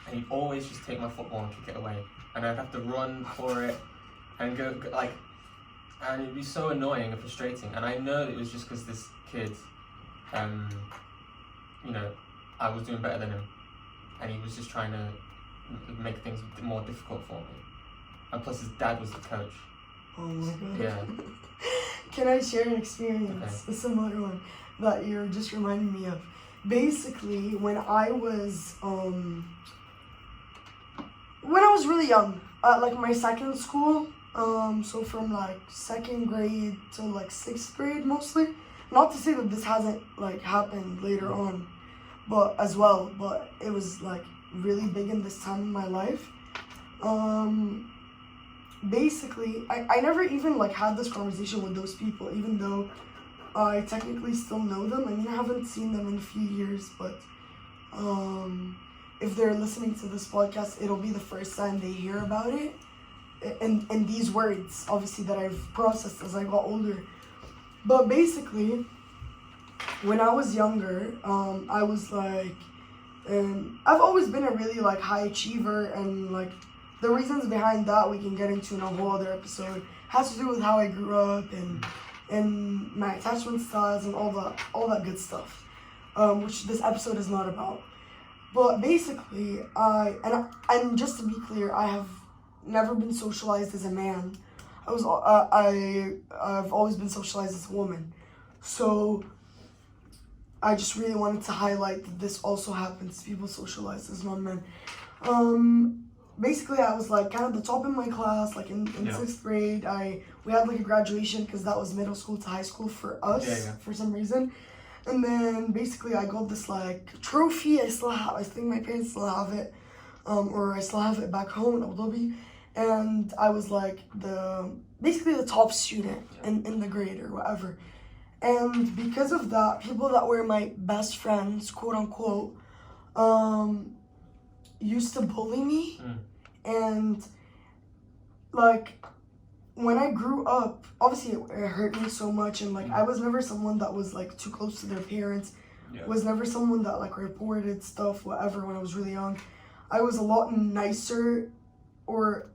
[SPEAKER 3] And he'd always just take my football and kick it away. And I'd have to run for it and go like, and it'd be so annoying and frustrating. And I know it was just because this kid, I was doing better than him. And he was just trying to make things more difficult for me. And plus his dad was the coach.
[SPEAKER 2] Oh my god.
[SPEAKER 3] Yeah.
[SPEAKER 2] Can I share an experience, a similar one, that you're just reminding me of? Basically, when I was when I was really young, like my second school, so from like second grade to like sixth grade mostly. Not to say that this hasn't like happened later on, but as well, but it was like really big in this time in my life. Basically, I never even like had this conversation with those people, even though I technically still know them. I mean, I haven't seen them in a few years, but if they're listening to this podcast, it'll be the first time they hear about it. And these words, obviously, that I've processed as I got older. But basically, when I was younger, I was like, I've always been a really like high achiever, and like the reasons behind that we can get into in a whole other episode. Has to do with how I grew up and my attachment styles and all that good stuff, which this episode is not about. But basically, and just to be clear, I have never been socialized as a man. I've always been socialized as a woman. So I just really wanted to highlight that this also happens to people socialized as non-men. Basically, I was like kind of the top in my class, like in sixth grade. We had like a graduation because that was middle school to high school for us for some reason. And then basically I got this like trophy. I think my parents still have it, or I still have it back home in Abu Dhabi. And I was like basically the top student in the grade or whatever. And because of that, people that were my best friends, quote unquote, used to bully me. And like when I grew up, obviously it hurt me so much, and like I was never someone that was like too close to their parents. Was never someone that like reported stuff, whatever, when I was really young. I was a lot nicer, or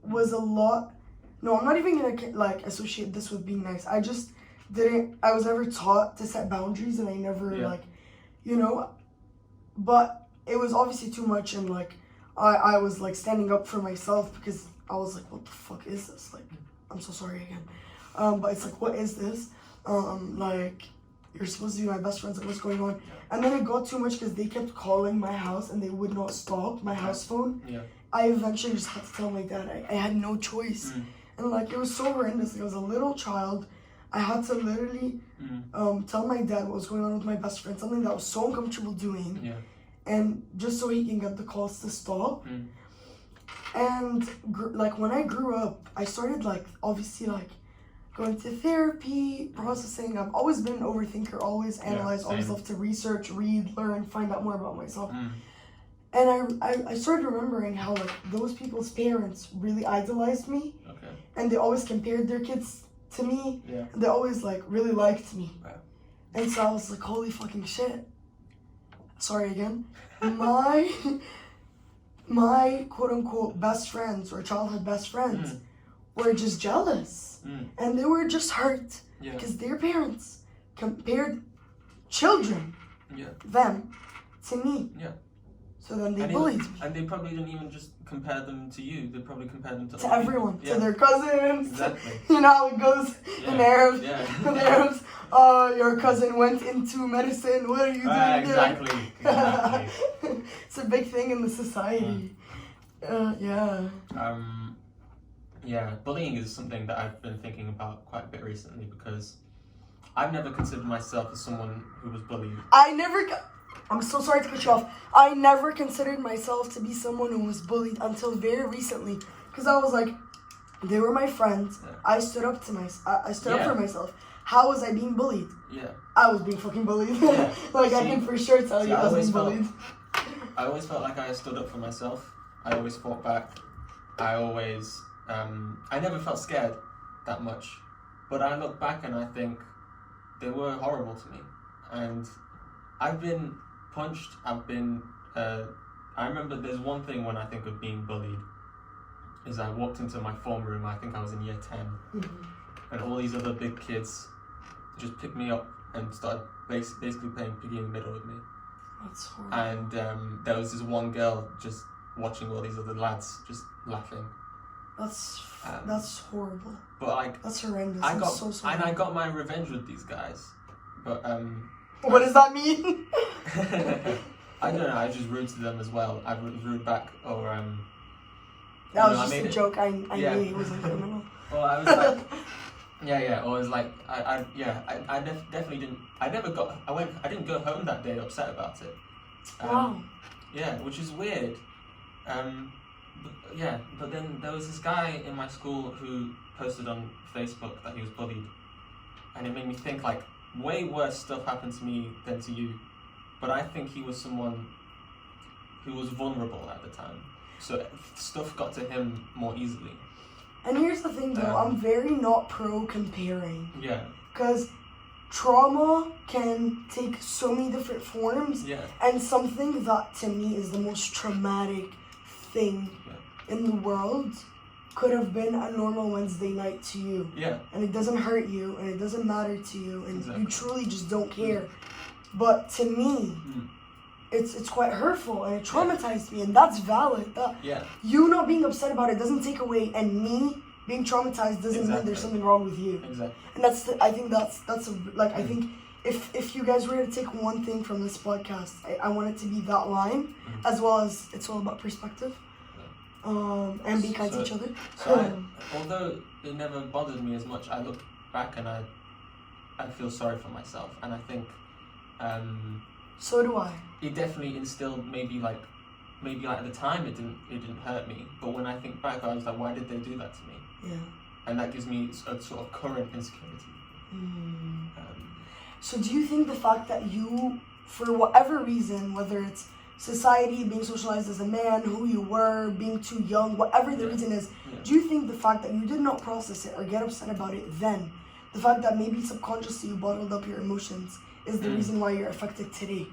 [SPEAKER 2] was a lot, no, I'm not even gonna like associate this with being nice. I just didn't, I was never taught to set boundaries, and I never like, but it was obviously too much, and like I was like standing up for myself because I was like, what the fuck is this? Like, I'm so sorry again. But it's like, what is this? Like, you're supposed to be my best friends, like what's going on? And then it got too much because they kept calling my house and they would not stop, my house phone. I eventually just had to tell my dad. I had no choice. And like, it was so horrendous. Like, I was a little child. I had to literally tell my dad what was going on with my best friend, something that I was so uncomfortable doing. And just so he can get the calls to stop. And like when I grew up, I started like obviously like going to therapy, processing. I've always been an overthinker, always analyze, always love to research, read, learn, find out more about myself. And I started remembering how like those people's parents really idolized me. And they always compared their kids to me. And they always like really liked me. And so I was like, holy fucking shit. Sorry again. My quote unquote best friends or childhood best friends were just jealous. And they were just hurt because their parents compared children, them, to me. So then they bullied me.
[SPEAKER 3] And they probably didn't even just compare them to you, they probably compared them to
[SPEAKER 2] everyone, to their cousins.
[SPEAKER 3] Exactly.
[SPEAKER 2] You know how it goes in Arabs. In Arabs, your cousin went into medicine, what are you doing
[SPEAKER 3] exactly.
[SPEAKER 2] It's a big thing in the society.
[SPEAKER 3] Bullying is something that I've been thinking about quite a bit recently, because I've never considered myself as someone who was bullied.
[SPEAKER 2] I'm so sorry to cut you off. I never considered myself to be someone who was bullied until very recently, because I was like, they were my friends. I stood up to I stood up for myself. How was I being bullied? I was being fucking bullied. Like, I can for sure tell you I was being bullied.
[SPEAKER 3] I always felt like I stood up for myself. I always fought back. I always, I never felt scared that much. But I look back and I think they were horrible to me. And I've been punched, I remember there's one thing when I think of being bullied, is I walked into my form room, I think I was in year 10, and all these other big kids just picked me up and started basically playing piggy in the middle with me.
[SPEAKER 2] That's horrible.
[SPEAKER 3] And there was this one girl just watching all these other lads just laughing.
[SPEAKER 2] That's horrible.
[SPEAKER 3] But like,
[SPEAKER 2] that's horrendous. So sorry.
[SPEAKER 3] And I got my revenge with these guys. But
[SPEAKER 2] what does that mean?
[SPEAKER 3] I don't know. I was just rude to them as well. I was rude back, or
[SPEAKER 2] That
[SPEAKER 3] You know,
[SPEAKER 2] was just a joke. I
[SPEAKER 3] Yeah.
[SPEAKER 2] knew he wasn't criminal.
[SPEAKER 3] Well, I was like, yeah. Or I was like, definitely didn't. I didn't go home that day upset about it.
[SPEAKER 2] Wow.
[SPEAKER 3] Yeah, which is weird. But then there was this guy in my school who posted on Facebook that he was bullied, and it made me think like way worse stuff happened to me than to you. But I think he was someone who was vulnerable at the time, so stuff got to him more easily.
[SPEAKER 2] And here's the thing though, I'm very not pro comparing.
[SPEAKER 3] Yeah.
[SPEAKER 2] Because trauma can take so many different forms.
[SPEAKER 3] Yeah.
[SPEAKER 2] And something that to me is the most traumatic thing in the world could have been a normal Wednesday night to you.
[SPEAKER 3] Yeah.
[SPEAKER 2] And it doesn't hurt you and it doesn't matter to you and
[SPEAKER 3] Exactly.
[SPEAKER 2] you truly just don't care. But to me, it's quite hurtful and it traumatized me, and that's valid. You not being upset about it doesn't take away, and me being traumatized doesn't mean there's something wrong with you.
[SPEAKER 3] Exactly.
[SPEAKER 2] And I think I think if you guys were to take one thing from this podcast, I want it to be that line, as well as it's all about perspective, and be kind to each other.
[SPEAKER 3] Although it never bothered me as much, I look back and I feel sorry for myself, and I think.
[SPEAKER 2] So do I.
[SPEAKER 3] It definitely instilled maybe like at the time it didn't hurt me, but when I think back I was like, why did they do that to me?
[SPEAKER 2] Yeah.
[SPEAKER 3] And that gives me a sort of current insecurity.
[SPEAKER 2] So do you think the fact that you, for whatever reason, whether it's society, being socialized as a man, who you were, being too young, whatever the reason is, do you think the fact that you did not process it or get upset about it then, the fact that maybe subconsciously you bottled up your emotions, is the reason why you're affected today?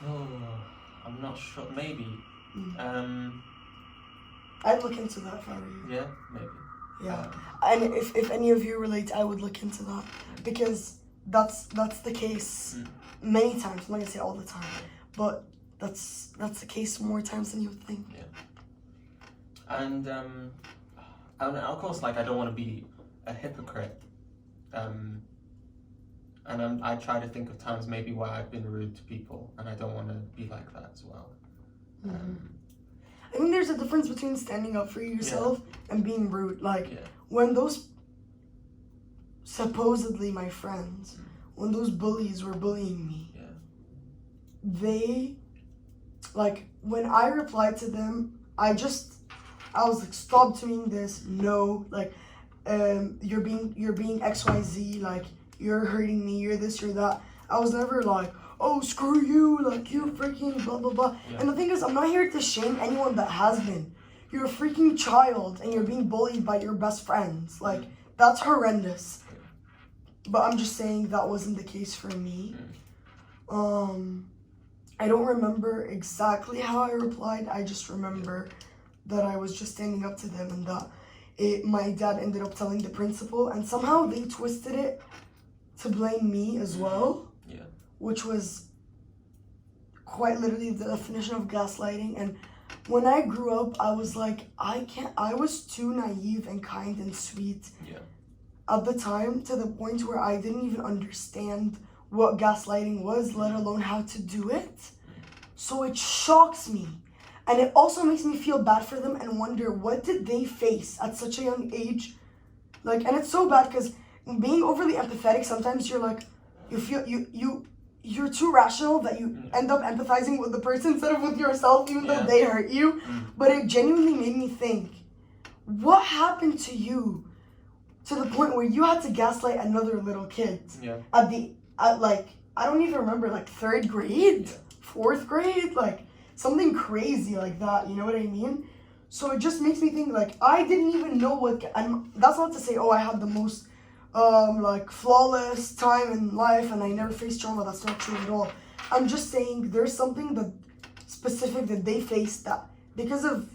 [SPEAKER 3] Oh, I'm not sure. Maybe.
[SPEAKER 2] I'd look into that if I were you.
[SPEAKER 3] Yeah, maybe.
[SPEAKER 2] Yeah. And if any of you relate, I would look into that. Because that's the case many times. I'm not going to say all the time. But that's the case more times than you would think.
[SPEAKER 3] Yeah. And of course, like, I don't want to be a hypocrite. And I try to think of times maybe where I've been rude to people, and I don't want to be like that as well.
[SPEAKER 2] I think there's a difference between standing up for yourself and being rude. Like, when those supposedly my friends, when those bullies were bullying me, they, like, when I replied to them, I was like, stop doing this, no, like, you're being XYZ, like, you're hurting me, you're this, you're that. I was never like, oh, screw you, like, you freaking blah, blah, blah. And the thing is, I'm not here to shame anyone that has been. You're a freaking child, and you're being bullied by your best friends. Like, that's horrendous. But I'm just saying that wasn't the case for me. I don't remember exactly how I replied. I just remember that I was just standing up to them, and that my dad ended up telling the principal, and somehow they twisted it to blame me as well, which was quite literally the definition of gaslighting. And when I grew up, I was like, I was too naive and kind and sweet at the time, to the point where I didn't even understand what gaslighting was, let alone how to do it. So it shocks me. And it also makes me feel bad for them and wonder, what did they face at such a young age? Like, and it's so bad because being overly empathetic, sometimes you're like, you're too rational that you end up empathizing with the person instead of with yourself, even though they hurt you. But it genuinely made me think, what happened to you to the point where you had to gaslight another little kid at like, I don't even remember, like 3rd grade, 4th grade, like something crazy like that, you know what I mean? So it just makes me think, like, I didn't even know and that's not to say, oh, I had the most like flawless time in life and I never faced trauma. That's not true at all. I'm just saying there's something that specific that they faced that because of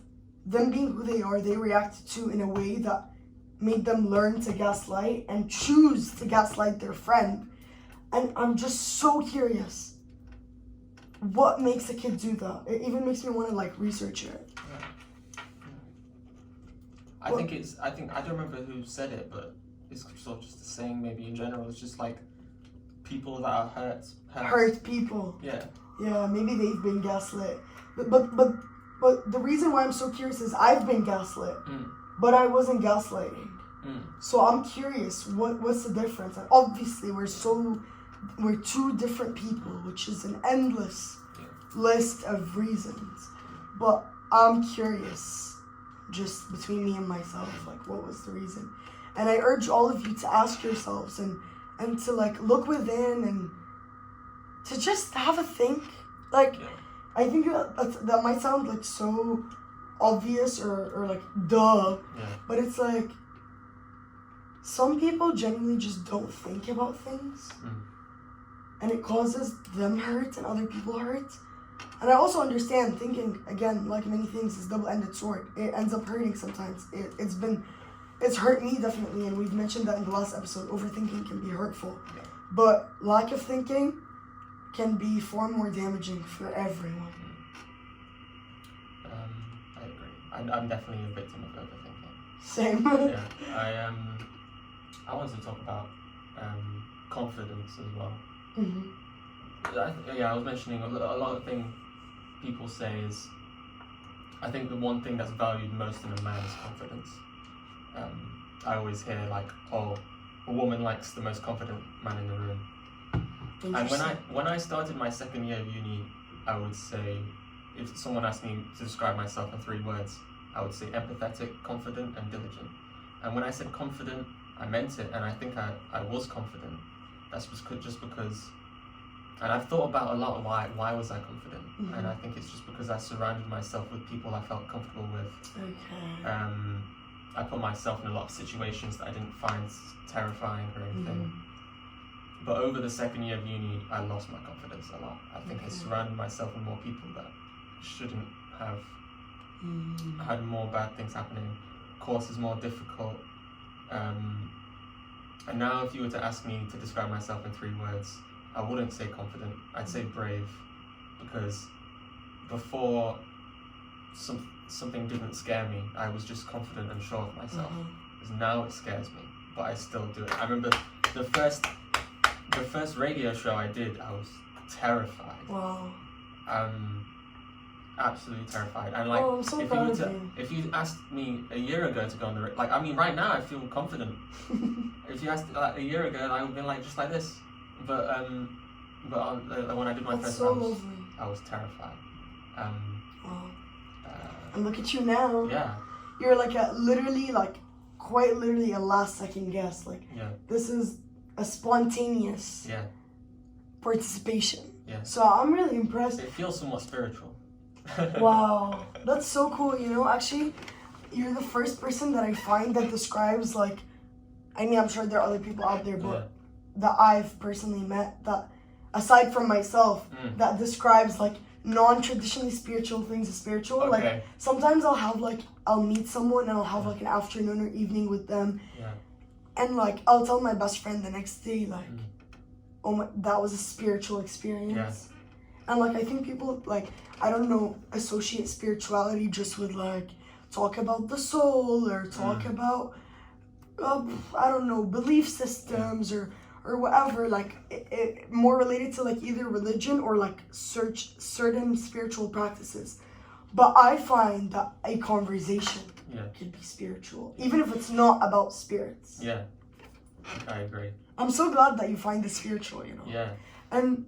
[SPEAKER 2] them being who they are, they reacted to in a way that made them learn to gaslight and choose to gaslight their friend. And I'm just so curious, what makes a kid do that? It even makes me want to like research it.
[SPEAKER 3] I don't remember who said it, but it's sort of just a saying maybe in general. It's just like people that are hurt
[SPEAKER 2] Hurt people.
[SPEAKER 3] Yeah.
[SPEAKER 2] Yeah, maybe they've been gaslit. But But the reason why I'm so curious is I've been gaslit, but I wasn't gaslighting. So I'm curious, what's the difference? And obviously, we're two different people, which is an endless list of reasons. But I'm curious, just between me and myself, like, what was the reason? And I urge all of you to ask yourselves and to, like, look within and to just have a think. Like, I think that might sound, like, so obvious or like, duh. Yeah. But it's like, some people genuinely just don't think about things. And it causes them hurt and other people hurt. And I also understand thinking, again, like many things, is double-ended sword. It ends up hurting sometimes. It's hurt me, definitely, and we've mentioned that in the last episode. Overthinking can be hurtful. Yeah. But lack of thinking can be far more damaging for everyone.
[SPEAKER 3] I agree. I'm definitely a victim of overthinking.
[SPEAKER 2] Same.
[SPEAKER 3] Yeah. I wanted to talk about confidence as well. I was mentioning a lot of things people say is, I think the one thing that's valued most in a man is confidence. I always hear like, oh, a woman likes the most confident man in the room. And when I started my second year of uni, I would say, if someone asked me to describe myself in 3 words, I would say empathetic, confident, and diligent. And when I said confident, I meant it, and I think I was confident. That's just because, and I've thought about a lot why was I confident, and I think it's just because I surrounded myself with people I felt comfortable with. Okay. I put myself in a lot of situations that I didn't find terrifying or anything. But over the second year of uni, I lost my confidence a lot. I think I surrounded myself with more people that shouldn't have. Had more bad things happening. Course is more difficult. And now if you were to ask me to describe myself in 3 words, I wouldn't say confident, I'd say brave, because before something didn't scare me, I was just confident and sure of myself. Because now it scares me, but I still do it. I remember the first radio show I did, I was terrified. Wow. Absolutely terrified. And like,
[SPEAKER 2] I'm so proud of you.
[SPEAKER 3] If you asked me a year ago to go on the right now I feel confident. If you asked like a year ago, I would have been like just like this. But when I did my first round, I was terrified.
[SPEAKER 2] And look at you now.
[SPEAKER 3] Yeah.
[SPEAKER 2] You're like quite literally a last second guess. Like, this is a spontaneous participation. Yeah. So I'm really impressed.
[SPEAKER 3] It feels somewhat spiritual.
[SPEAKER 2] Wow, that's so cool. You know, actually, you're the first person that I find that describes, like, I mean, I'm sure there are other people out there, but that I've personally met that, aside from myself, that describes, like, non-traditionally spiritual things as spiritual. Okay. Like, sometimes I'll meet someone and I'll have, like, an afternoon or evening with them. Yeah. And, like, I'll tell my best friend the next day, like, oh my, that was a spiritual experience. Yeah. And, like, I think people, like, I don't know, associate spirituality just with, like, talk about the soul or talk about, I don't know, belief systems or whatever. Like, it more related to, like, either religion or, like, certain spiritual practices. But I find that a conversation can be spiritual, even if it's not about spirits.
[SPEAKER 3] Yeah, I agree.
[SPEAKER 2] I'm so glad that you find it spiritual, you know?
[SPEAKER 3] Yeah.
[SPEAKER 2] And,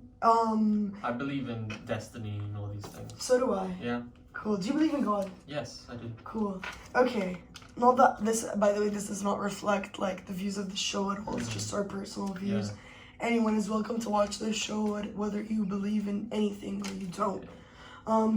[SPEAKER 3] I believe in destiny and all these things.
[SPEAKER 2] So do I.
[SPEAKER 3] Yeah.
[SPEAKER 2] Cool. Do you believe in God?
[SPEAKER 3] Yes, I do.
[SPEAKER 2] Cool. Okay. Not that this, by the way, this does not reflect, like, the views of the show at all. It's just our personal views. Yeah. Anyone is welcome to watch this show, whether you believe in anything or you don't.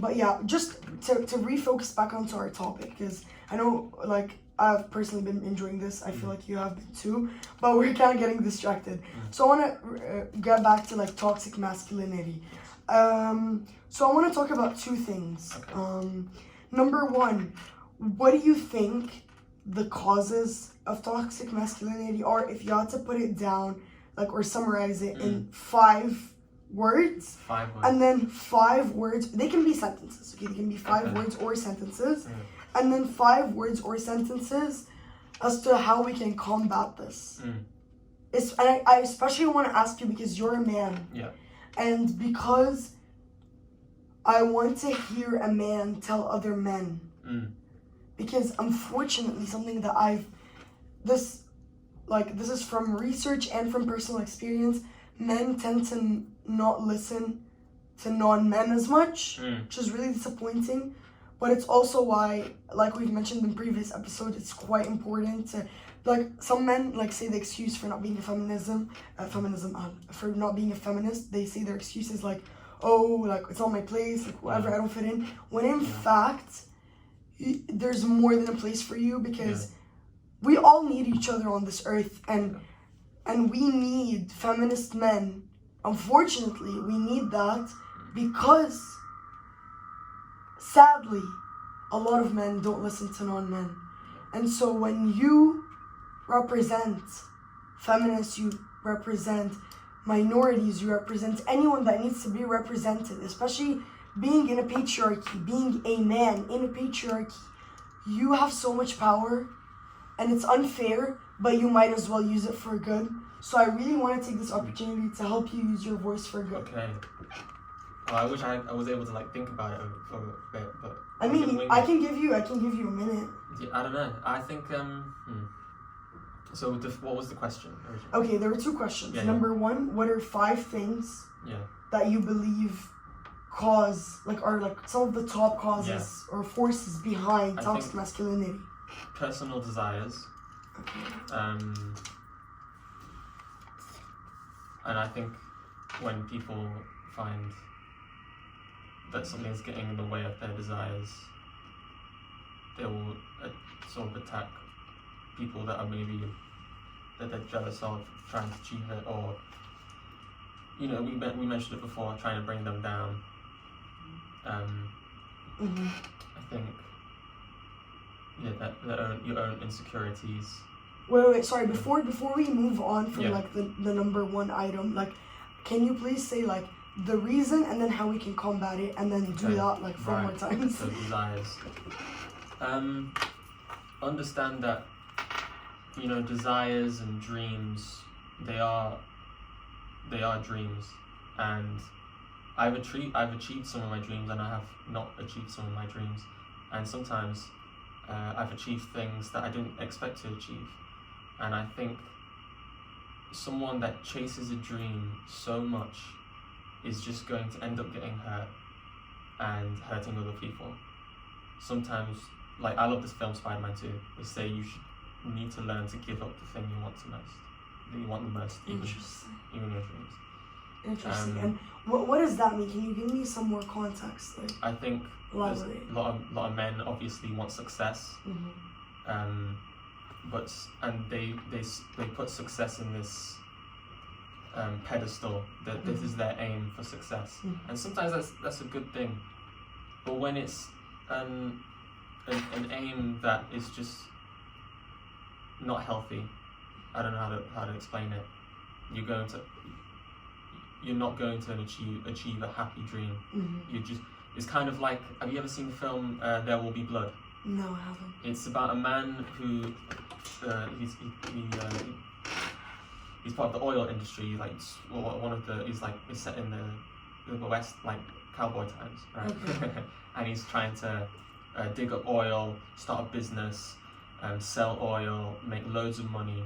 [SPEAKER 2] But yeah, just to refocus back onto our topic, because I know, like, I've personally been enjoying this. I feel like you have been too, but we're kind of getting distracted. So I want to get back to, like, toxic masculinity. So I want to talk about 2 things. Okay. Number 1, what do you think the causes of toxic masculinity are, if you had to put it down, like, or summarize it in 5 words?
[SPEAKER 3] 5 words.
[SPEAKER 2] And then 5 words. They can be sentences. Okay, they can be 5 words or sentences. And then 5 words or sentences as to how we can combat this. And I especially want to ask you because you're a man. Yeah. And because I want to hear a man tell other men. Because unfortunately, something that this is from research and from personal experience, men tend to not listen to non-men as much, which is really disappointing. But it's also why, like we've mentioned in previous episodes, it's quite important to, like, some men, like, say the excuse for not being for not being a feminist, they say their excuse is like, oh, like, it's not my place, like, whatever, I don't fit in. When in fact, there's more than a place for you, because we all need each other on this earth, and we need feminist men. Unfortunately, we need that because, sadly, a lot of men don't listen to non-men. And so when you represent feminists, you represent minorities, you represent anyone that needs to be represented, especially being in a patriarchy, being a man in a patriarchy, you have so much power, and it's unfair, but you might as well use it for good. So I really want to take this opportunity to help you use your voice for good.
[SPEAKER 3] Okay. Well, I wish I was able to, like, think about it for a bit, but
[SPEAKER 2] I mean, I can give you a minute.
[SPEAKER 3] Yeah, I don't know. I think So what was the question originally?
[SPEAKER 2] Okay, there were two questions. Number one, what are 5 things that you believe cause, like, are like some of the top causes or forces behind toxic masculinity?
[SPEAKER 3] Personal desires. And I think when people find that something's getting in the way of their desires, they will sort of attack people that are maybe that they're jealous of, trying to achieve it, or, you know, we mentioned it before, trying to bring them down. I think your own insecurities.
[SPEAKER 2] Wait, sorry, before we move on from like the number one item, like, can you please say, like, the reason and then how we can combat it, and then do that like 4 more times?
[SPEAKER 3] So desires. Understand that, you know, desires and dreams, they are dreams, and I've achieved some of my dreams, and I have not achieved some of my dreams, and sometimes I've achieved things that I didn't expect to achieve. And I think someone that chases a dream so much is just going to end up getting hurt and hurting other people. Sometimes, like, I love this film Spider-Man 2. They say you need to learn to give up the thing you want the most, even your dreams.
[SPEAKER 2] Interesting. And what does that mean? Can you give me some more context? Like,
[SPEAKER 3] I think there's a lot of men obviously want success. And they put success in this pedestal, that this is their aim for success, and sometimes that's a good thing, but when it's an aim that is just not healthy, I don't know how to explain it. You're not going to achieve a happy dream. It's kind of like, have you ever seen the film There Will Be Blood?
[SPEAKER 2] No, I haven't.
[SPEAKER 3] It's about a man who he's part of the oil industry. Like, he's set in the West, like cowboy times, right? Okay. And he's trying to dig up oil, start a business, sell oil, make loads of money.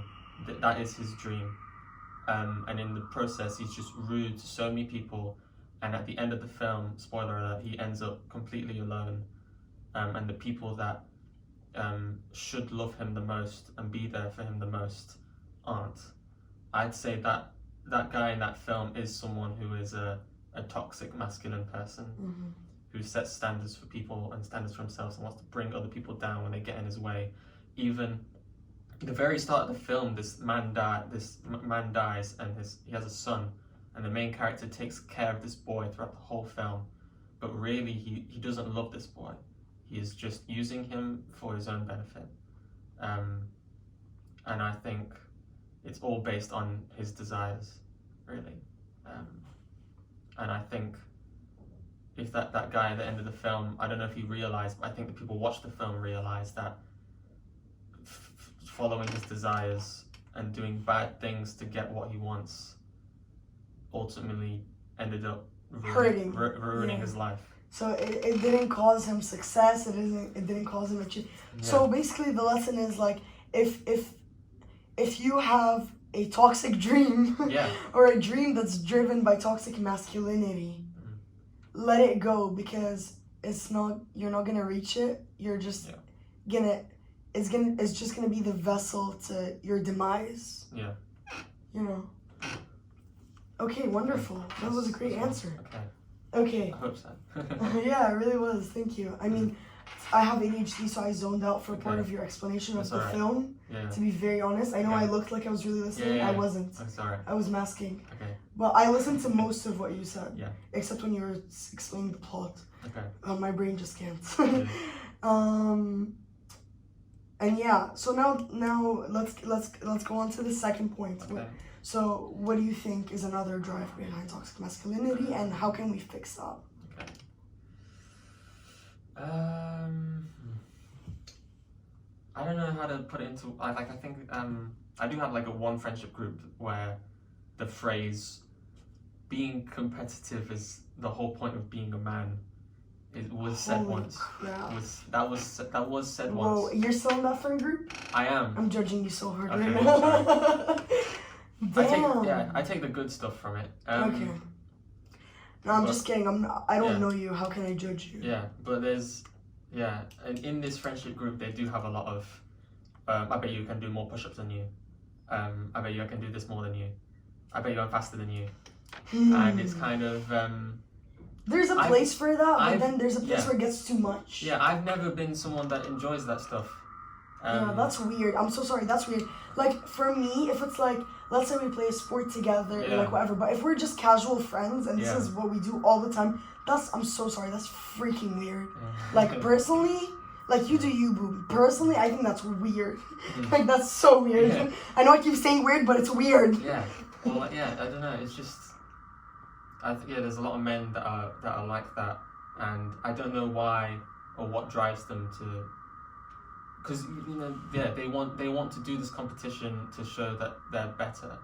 [SPEAKER 3] That is his dream. And in the process, he's just rude to so many people. And at the end of the film, spoiler alert, he ends up completely alone. And the people that should love him the most and be there for him the most aren't. I'd say that guy in that film is someone who is a toxic masculine person, who sets standards for people and standards for himself and wants to bring other people down when they get in his way. Even at the very start of the film, this man dies, and he has a son, and the main character takes care of this boy throughout the whole film, but really he doesn't love this boy. He is just using him for his own benefit. And I think it's all based on his desires, really. And I think if that guy at the end of the film, I don't know if he realized, but I think the people watch the film realize that following his desires and doing bad things to get what he wants ultimately ended up ruining his life.
[SPEAKER 2] So it didn't cause him success. It didn't cause him achieve.
[SPEAKER 3] Yeah.
[SPEAKER 2] So basically, the lesson is like if you have a toxic dream
[SPEAKER 3] Yeah.
[SPEAKER 2] or a dream that's driven by toxic masculinity, let it go, because you're not gonna reach it. You're just it's just gonna be the vessel to your demise.
[SPEAKER 3] Yeah.
[SPEAKER 2] You know. Okay, wonderful. That was a great answer.
[SPEAKER 3] Okay.
[SPEAKER 2] Okay.
[SPEAKER 3] I hope so.
[SPEAKER 2] Yeah, it really was. Thank you. I mean, I have ADHD, so I zoned out for part of your explanation of the film.
[SPEAKER 3] Yeah.
[SPEAKER 2] To be very honest, I know I looked like I was really listening.
[SPEAKER 3] Yeah.
[SPEAKER 2] I wasn't.
[SPEAKER 3] I'm sorry.
[SPEAKER 2] I was masking.
[SPEAKER 3] Okay.
[SPEAKER 2] But I listened to most of what you said.
[SPEAKER 3] Yeah.
[SPEAKER 2] Except when you were explaining the plot.
[SPEAKER 3] Okay.
[SPEAKER 2] My brain just can't.
[SPEAKER 3] Yeah.
[SPEAKER 2] And yeah. So now let's go on to the second point.
[SPEAKER 3] Okay.
[SPEAKER 2] So what do you think is another drive behind toxic masculinity, and how can we fix that?
[SPEAKER 3] Okay. I don't know how to put it into. I think I do have like a one friendship group where the phrase "being competitive is the whole point of being a man" was said
[SPEAKER 2] Holy
[SPEAKER 3] once.
[SPEAKER 2] crap.
[SPEAKER 3] That was said
[SPEAKER 2] Whoa,
[SPEAKER 3] once.
[SPEAKER 2] you're still in that friend group?
[SPEAKER 3] I am.
[SPEAKER 2] I'm judging you so hard
[SPEAKER 3] Okay,
[SPEAKER 2] right now. Damn.
[SPEAKER 3] I take the good stuff from it.
[SPEAKER 2] Okay. No, I'm just kidding. I don't know you. How can I judge you?
[SPEAKER 3] Yeah, but and in this friendship group, they do have a lot of. I bet you can do more push-ups than you. I bet you I can do this more than you. I bet you I'm faster than you. And it's kind of.
[SPEAKER 2] There's a place for that, but then there's a place where it gets too much.
[SPEAKER 3] Yeah, I've never been someone that enjoys that stuff.
[SPEAKER 2] Yeah, that's weird. I'm so sorry. That's weird. Like, for me, if it's like, let's say we play a sport together or like whatever, but if we're just casual friends and this is what we do all the time, I'm so sorry. That's freaking weird. Like, personally, like, you do you, boo. Personally, I think that's weird. Like, that's so weird.
[SPEAKER 3] Yeah.
[SPEAKER 2] I know I keep saying weird, but it's weird.
[SPEAKER 3] Yeah. Well, I don't know. It's just, there's a lot of men that are like that, and I don't know why or what drives them to. Because they want to do this competition to show that they're better,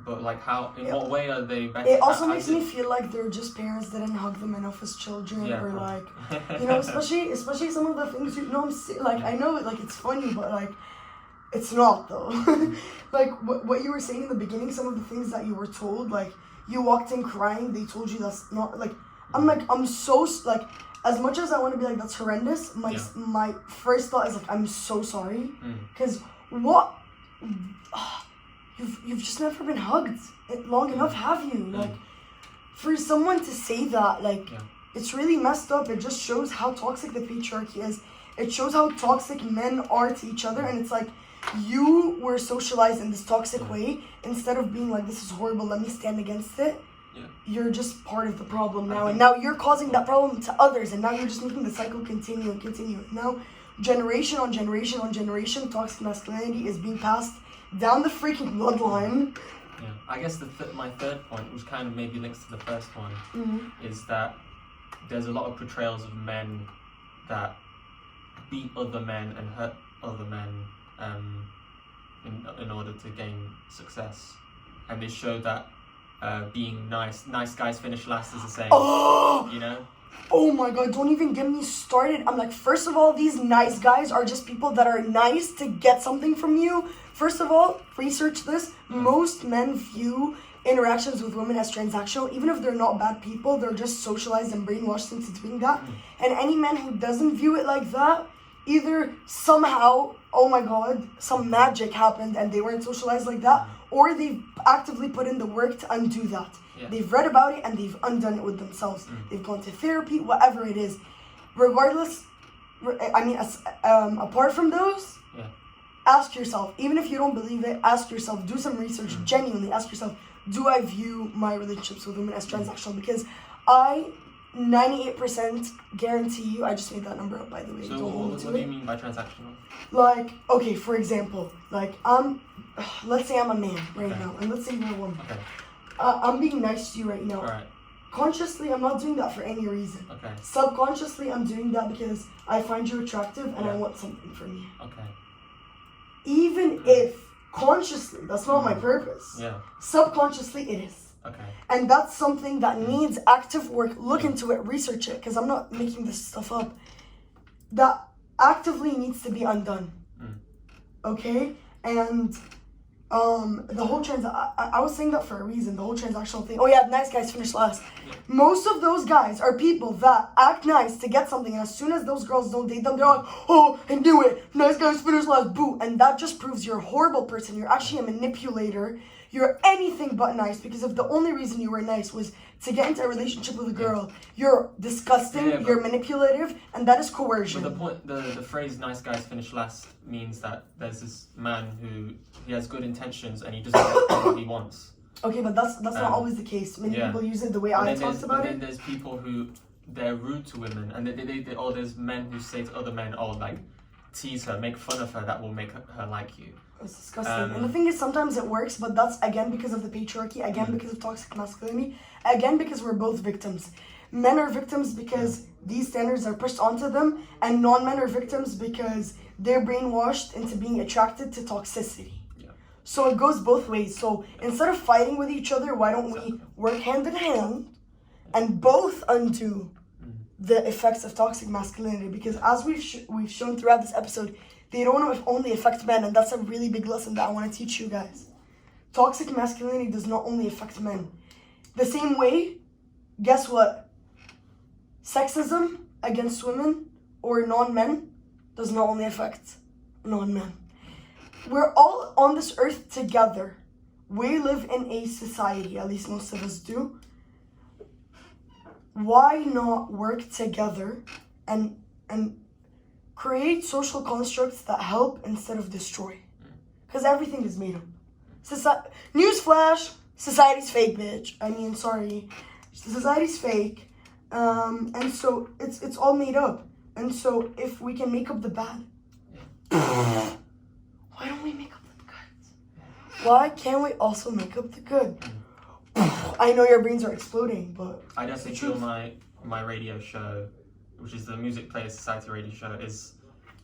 [SPEAKER 3] but like what way are they better?
[SPEAKER 2] It also makes me feel like they're just parents that didn't hug them enough as children, or like, especially some of the things I know like it's funny, but like it's not though. Like what you were saying in the beginning, some of the things that you were told, like you walked in crying, they told you that's not like. I'm so like. As much as I want to be like, that's horrendous, my first thought is like, I'm so sorry. Because what? You've just never been hugged long enough, have you? Like, for someone to say that, like, it's really messed up. It just shows how toxic the patriarchy is. It shows how toxic men are to each other. And it's like, you were socialized in this toxic way. Instead of being like, this is horrible, let me stand against it. You're just part of the problem now, and now you're causing that problem to others, and now you're just making the cycle continue and continue. Now, generation on generation on generation, toxic masculinity is being passed down the freaking bloodline.
[SPEAKER 3] Yeah, I guess my third point, which kind of maybe links to the first one, is that there's a lot of portrayals of men that beat other men and hurt other men in order to gain success, and they show that. Being nice guys finish last is the same.
[SPEAKER 2] Oh!
[SPEAKER 3] You know?
[SPEAKER 2] Oh my god, don't even get me started. I'm like, first of all, these nice guys are just people that are nice to get something from you. First of all, research this. Most men view interactions with women as transactional. Even if they're not bad people, they're just socialized and brainwashed into doing that. And any man who doesn't view it like that, either somehow, oh my god, some magic happened and they weren't socialized like that, or they've actively put in the work to undo that. They've read about it and they've undone it with themselves. They've gone to therapy, whatever it is. Regardless, apart from those, ask yourself, even if you don't believe it, ask yourself, do some research, genuinely ask yourself, do I view my relationships with women as transactional? Because I 98% guarantee you, I just made that number up, by the way.
[SPEAKER 3] So what do you mean by transactional?
[SPEAKER 2] Like, okay, for example, like let's say I'm a man right now, and let's say you're a woman.
[SPEAKER 3] Okay.
[SPEAKER 2] I'm being nice to you right now.
[SPEAKER 3] Alright.
[SPEAKER 2] Consciously, I'm not doing that for any reason.
[SPEAKER 3] Okay.
[SPEAKER 2] Subconsciously, I'm doing that because I find you attractive and I want something from you.
[SPEAKER 3] Okay.
[SPEAKER 2] Even if consciously, that's not my purpose.
[SPEAKER 3] Yeah.
[SPEAKER 2] Subconsciously, it is.
[SPEAKER 3] Okay.
[SPEAKER 2] And that's something that needs active work. Look into it, research it, because I'm not making this stuff up. That actively needs to be undone. Okay? And the whole I was saying that for a reason, the whole transactional thing. Oh yeah, nice guys finish last. Most of those guys are people that act nice to get something, and as soon as those girls don't date them, they're like, oh, I knew it, nice guys finish last, boo. And that just proves you're a horrible person. You're actually a manipulator. You're anything but nice, because if the only reason you were nice was to get into a relationship with a girl, you're disgusting, you're manipulative, and that is coercion.
[SPEAKER 3] But the phrase nice guys finish last means that there's this man who, he has good intentions and he doesn't get what he wants.
[SPEAKER 2] Okay, but that's not always the case. Many people use it the way I talked about it.
[SPEAKER 3] But then there's people who, they're rude to women, and or there's men who say to other men, oh, like, tease her, make fun of her, that will make her like you.
[SPEAKER 2] It's disgusting. And the thing is, sometimes it works, but that's again because of the patriarchy, again because of toxic masculinity, again because we're both victims. Men are victims because these standards are pushed onto them, and non-men are victims because they're brainwashed into being attracted to toxicity. Yeah. So it goes both ways. So instead of fighting with each other, why don't we work hand in hand and both undo the effects of toxic masculinity? Because as we've shown throughout this episode, they don't only affect men, and that's a really big lesson that I want to teach you guys. Toxic masculinity does not only affect men. The same way, guess what? Sexism against women or non-men does not only affect non-men. We're all on this earth together. We live in a society, at least most of us do. Why not work together and create social constructs that help instead of destroy? Because everything is made up. Newsflash, society's fake, bitch. I mean, sorry. Society's fake. And so it's all made up. And so if we can make up the bad, why don't we make up the good? Why can't we also make up the good? I know your brains are exploding, but
[SPEAKER 3] I definitely feel my radio show, which is the Music Players Society radio show, is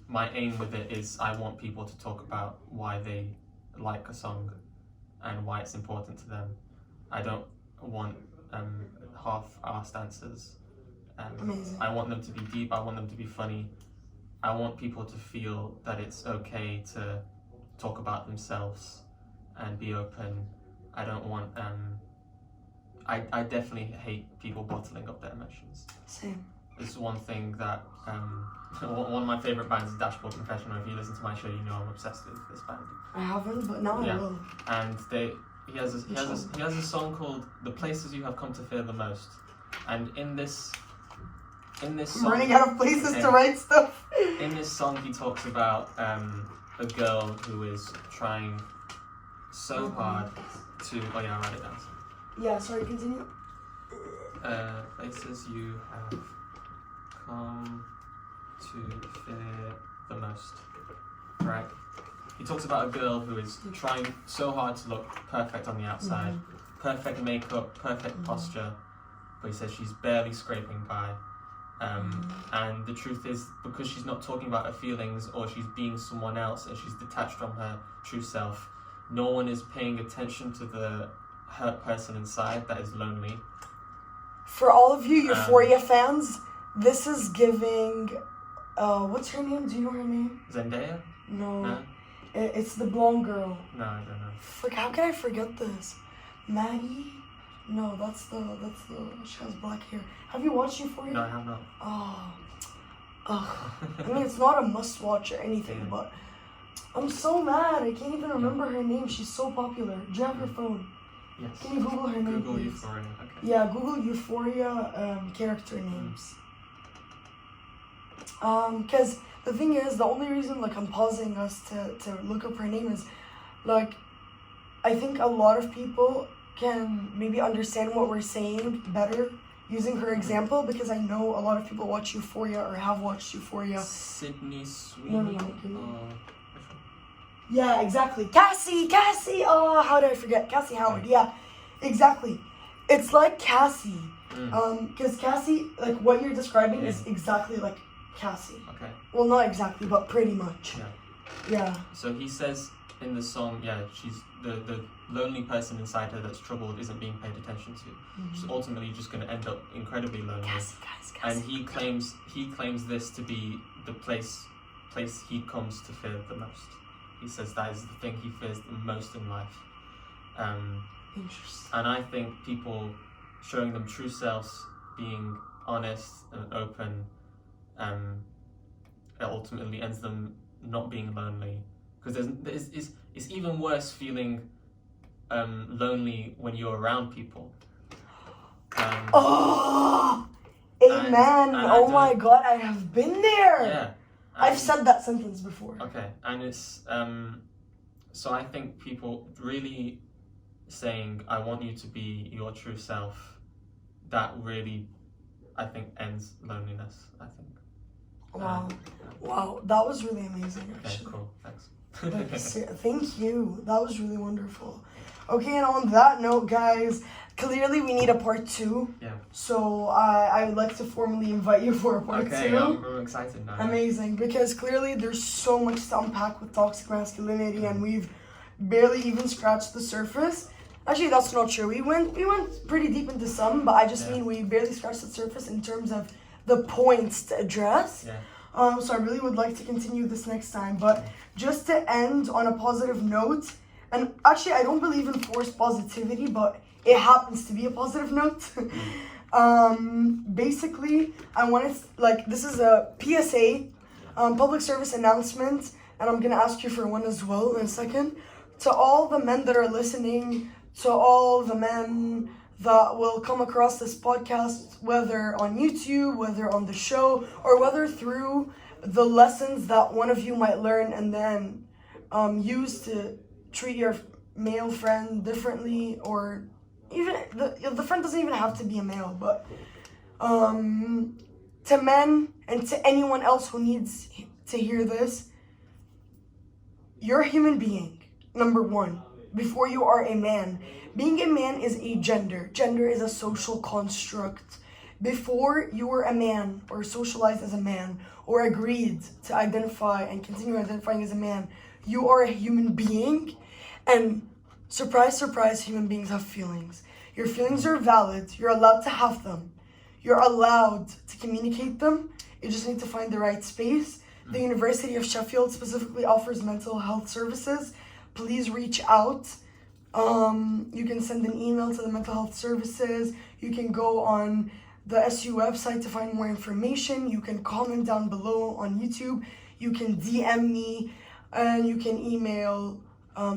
[SPEAKER 3] my aim with it is I want people to talk about why they like a song and why it's important to them. I don't want half-assed answers.
[SPEAKER 2] Amazing.
[SPEAKER 3] I want them to be deep. I want them to be funny. I want people to feel that it's okay to talk about themselves and be open. I don't want I definitely hate people bottling up their emotions.
[SPEAKER 2] Same.
[SPEAKER 3] It's one thing that one of my favorite bands is Dashboard Confessional. If you listen to my show, you know I'm obsessed with this band.
[SPEAKER 2] I haven't, but now I will.
[SPEAKER 3] And he has a song called "The Places You Have Come to Fear the Most," and in this song,
[SPEAKER 2] I'm running out of places to write stuff.
[SPEAKER 3] In this song, he talks about a girl who is trying so hard to. Oh yeah, I'll write it down.
[SPEAKER 2] Yeah, sorry, continue.
[SPEAKER 3] Places you have come to fear the most. Right? He talks about a girl who is trying so hard to look perfect on the outside, perfect makeup, perfect posture, but he says she's barely scraping by. And the truth is, because she's not talking about her feelings, or she's being someone else and she's detached from her true self, no one is paying attention to the hurt person inside that is lonely.
[SPEAKER 2] For all of you Euphoria fans, this is giving what's her name? Do you know her name?
[SPEAKER 3] Zendaya?
[SPEAKER 2] No. It's the blonde girl.
[SPEAKER 3] No, I don't know.
[SPEAKER 2] How can I forget this? Maggie? No, that's the she has black hair. Have you watched Euphoria?
[SPEAKER 3] No, I have not.
[SPEAKER 2] I mean, it's not a must watch or anything, but I'm so mad. I can't even remember her name. She's so popular. Do you have your phone?
[SPEAKER 3] Yes.
[SPEAKER 2] Can you Google her name,
[SPEAKER 3] Google
[SPEAKER 2] please?
[SPEAKER 3] Euphoria. Okay.
[SPEAKER 2] Yeah, Google Euphoria character names. Because the thing is, the only reason like I'm pausing us to look up her name is, like, I think a lot of people can maybe understand what we're saying better using her example, because I know a lot of people watch Euphoria or have watched Euphoria.
[SPEAKER 3] Sydney Sweeney.
[SPEAKER 2] No. Yeah, exactly. Cassie! Oh, how did I forget? Cassie Howard. Yeah, exactly. It's like Cassie. Because Cassie, like what you're describing is exactly like Cassie.
[SPEAKER 3] Okay.
[SPEAKER 2] Well, not exactly, but pretty much.
[SPEAKER 3] Yeah.
[SPEAKER 2] Yeah.
[SPEAKER 3] So he says in the song, yeah, she's the lonely person inside her that's troubled isn't being paid attention to. She's ultimately just going to end up incredibly lonely.
[SPEAKER 2] Guys.
[SPEAKER 3] And he claims this to be the place he comes to fear the most. He says that is the thing he fears the most in life.
[SPEAKER 2] Interesting.
[SPEAKER 3] And I think people showing them true selves, being honest and open, it ultimately ends them not being lonely. Because it's even worse feeling lonely when you're around people.
[SPEAKER 2] Amen.
[SPEAKER 3] And
[SPEAKER 2] Oh my God, I have been there.
[SPEAKER 3] Yeah.
[SPEAKER 2] I've said that sentence before.
[SPEAKER 3] Okay, and it's so I think people really saying, I want you to be your true self, that really, I think, ends loneliness, I think.
[SPEAKER 2] Wow, that was really amazing, actually.
[SPEAKER 3] Okay, cool, thanks.
[SPEAKER 2] Thank you. That was really wonderful. Okay, and on that note, guys, clearly we need a part 2.
[SPEAKER 3] Yeah.
[SPEAKER 2] So I would like to formally invite you for a part 2.
[SPEAKER 3] Okay, I'm excited now.
[SPEAKER 2] Amazing, because clearly there's so much to unpack with toxic masculinity, and we've barely even scratched the surface. Actually, that's not true. We went pretty deep into some, but I just mean we barely scratched the surface in terms of the points to address.
[SPEAKER 3] Yeah.
[SPEAKER 2] So I really would like to continue this next time. But just to end on a positive note, and actually I don't believe in forced positivity, but it happens to be a positive note. Basically, I want to, this is a PSA, public service announcement, and I'm going to ask you for one as well in a second. To all the men that are listening, to all the men that will come across this podcast, whether on YouTube, whether on the show, or whether through the lessons that one of you might learn and then use to treat your male friend differently, or even the friend doesn't even have to be a male, but to men and to anyone else who needs to hear this, you're a human being, number one, before you are a man. Being a man is a gender. Gender is a social construct. Before you were a man or socialized as a man or agreed to identify and continue identifying as a man, you are a human being. And surprise, surprise, human beings have feelings. Your feelings are valid. You're allowed to have them. You're allowed to communicate them. You just need to find the right space. The University of Sheffield specifically offers mental health services. Please reach out. You can send an email to the mental health services. You can go on the SU website to find more information. You can comment down below on YouTube. You can DM me, and you can email.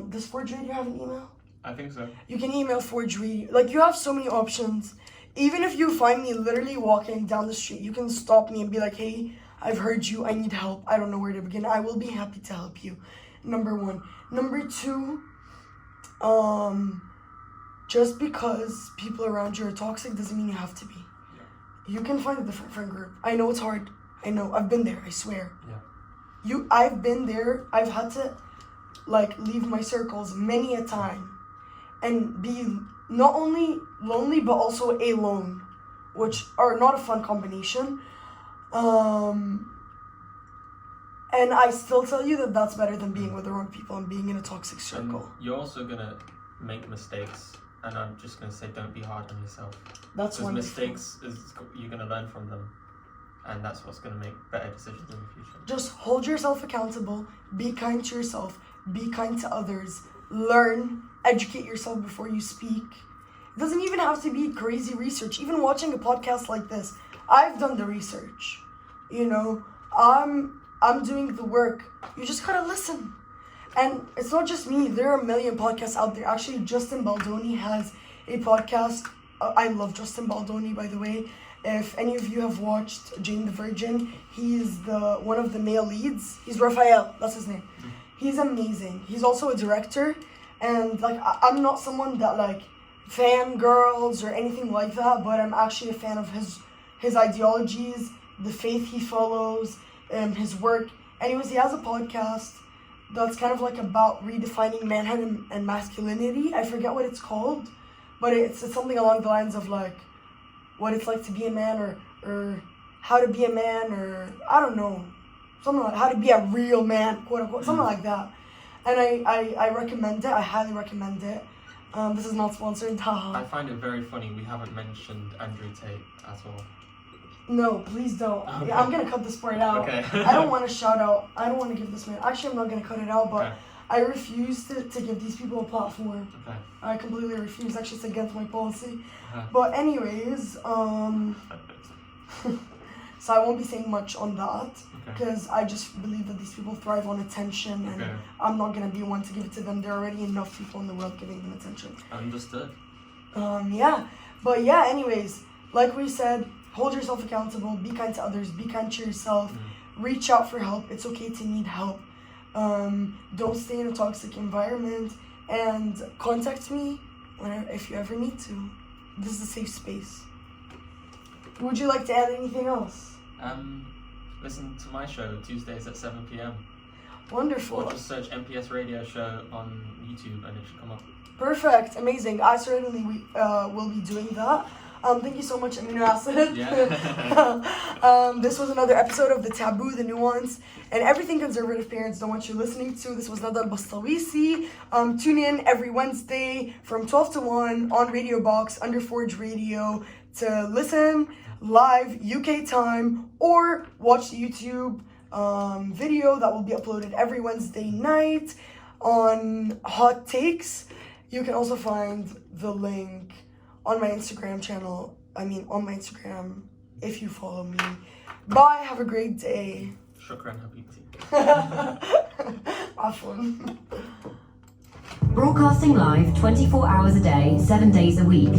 [SPEAKER 2] Does Forge Radio have an email?
[SPEAKER 3] I think so.
[SPEAKER 2] You can email Forge Radio. You have so many options. Even if you find me literally walking down the street, you can stop me and be like, hey, I've heard you. I need help. I don't know where to begin. I will be happy to help you. Number one. Number two, just because people around you are toxic doesn't mean you have to be. Yeah. You can find a different friend group. I know it's hard. I know. I've been there. I swear. Yeah. I've been there. I've had to, leave my circles many a time and be not only lonely, but also alone, which are not a fun combination. And I still tell you that that's better than being with the wrong people and being in a toxic circle.
[SPEAKER 3] And you're also going to make mistakes, and I'm just going to say don't be hard on yourself.
[SPEAKER 2] That's wonderful.
[SPEAKER 3] Mistakes, you're going to learn from them, and that's what's going to make better decisions in the future.
[SPEAKER 2] Just hold yourself accountable, be kind to yourself, be kind to others, learn, educate yourself before you speak. It doesn't even have to be crazy research. Even watching a podcast like this, I've done the research. I'm doing the work. You just gotta listen. And it's not just me. There are a million podcasts out there. Actually, Justin Baldoni has a podcast. I love Justin Baldoni, by the way. If any of you have watched Jane the Virgin, he's one of the male leads. He's Raphael. That's his name. He's amazing. He's also a director. And, I'm not someone that, fangirls or anything like that, but I'm actually a fan of his ideologies, the faith he follows, his work. Anyways, he has a podcast that's kind of about redefining manhood and masculinity. I forget what it's called, but it's something along the lines of what it's like to be a man, or how to be a man, or I don't know, something like how to be a real man, quote unquote, something like that. and I recommend it. I highly recommend it. This is not sponsored.
[SPEAKER 3] I find it very funny we haven't mentioned Andrew Tate at all.
[SPEAKER 2] No, please don't.
[SPEAKER 3] Okay.
[SPEAKER 2] Yeah, I'm gonna cut this part out.
[SPEAKER 3] Okay.
[SPEAKER 2] I don't want to shout out. I don't want to give this man. Actually, I'm not gonna cut it out, but
[SPEAKER 3] Okay.
[SPEAKER 2] I refuse to give these people a platform.
[SPEAKER 3] Okay.
[SPEAKER 2] I completely refuse. Actually, it's against my policy.
[SPEAKER 3] Uh-huh.
[SPEAKER 2] But anyways, so I won't be saying much on that because I just believe that these people thrive on attention, and I'm not gonna be one to give it to them. There are already enough people in the world giving them attention.
[SPEAKER 3] Understood.
[SPEAKER 2] Yeah, but yeah. Anyways, like we said, hold yourself accountable. Be kind to others. Be kind to yourself. Reach out for help. It's okay to need help. Don't stay in a toxic environment, and contact me if you ever need to. This is a safe space. Would you like to add anything else?
[SPEAKER 3] Listen to my show Tuesdays at 7 p.m.
[SPEAKER 2] Wonderful.
[SPEAKER 3] Or just search MPS Radio Show on YouTube and it should come up.
[SPEAKER 2] Perfect. Amazing. I certainly will be doing that. Thank you so much, Amino Acid.
[SPEAKER 3] Yeah.
[SPEAKER 2] This was another episode of The Taboo, The Nuance, and everything conservative parents don't want you listening to. This was Nadal Bastawisi. Tune in every Wednesday from 12 to 1 on Radio Box under Forge Radio to listen live UK time or watch the YouTube video that will be uploaded every Wednesday night on Hot Takes. You can also find the link on my Instagram channel. On my Instagram if you follow me. Bye. Have a great day.
[SPEAKER 3] Shukran Habibti.
[SPEAKER 2] Afwan.
[SPEAKER 4] Broadcasting live 24 hours a day, 7 days a week.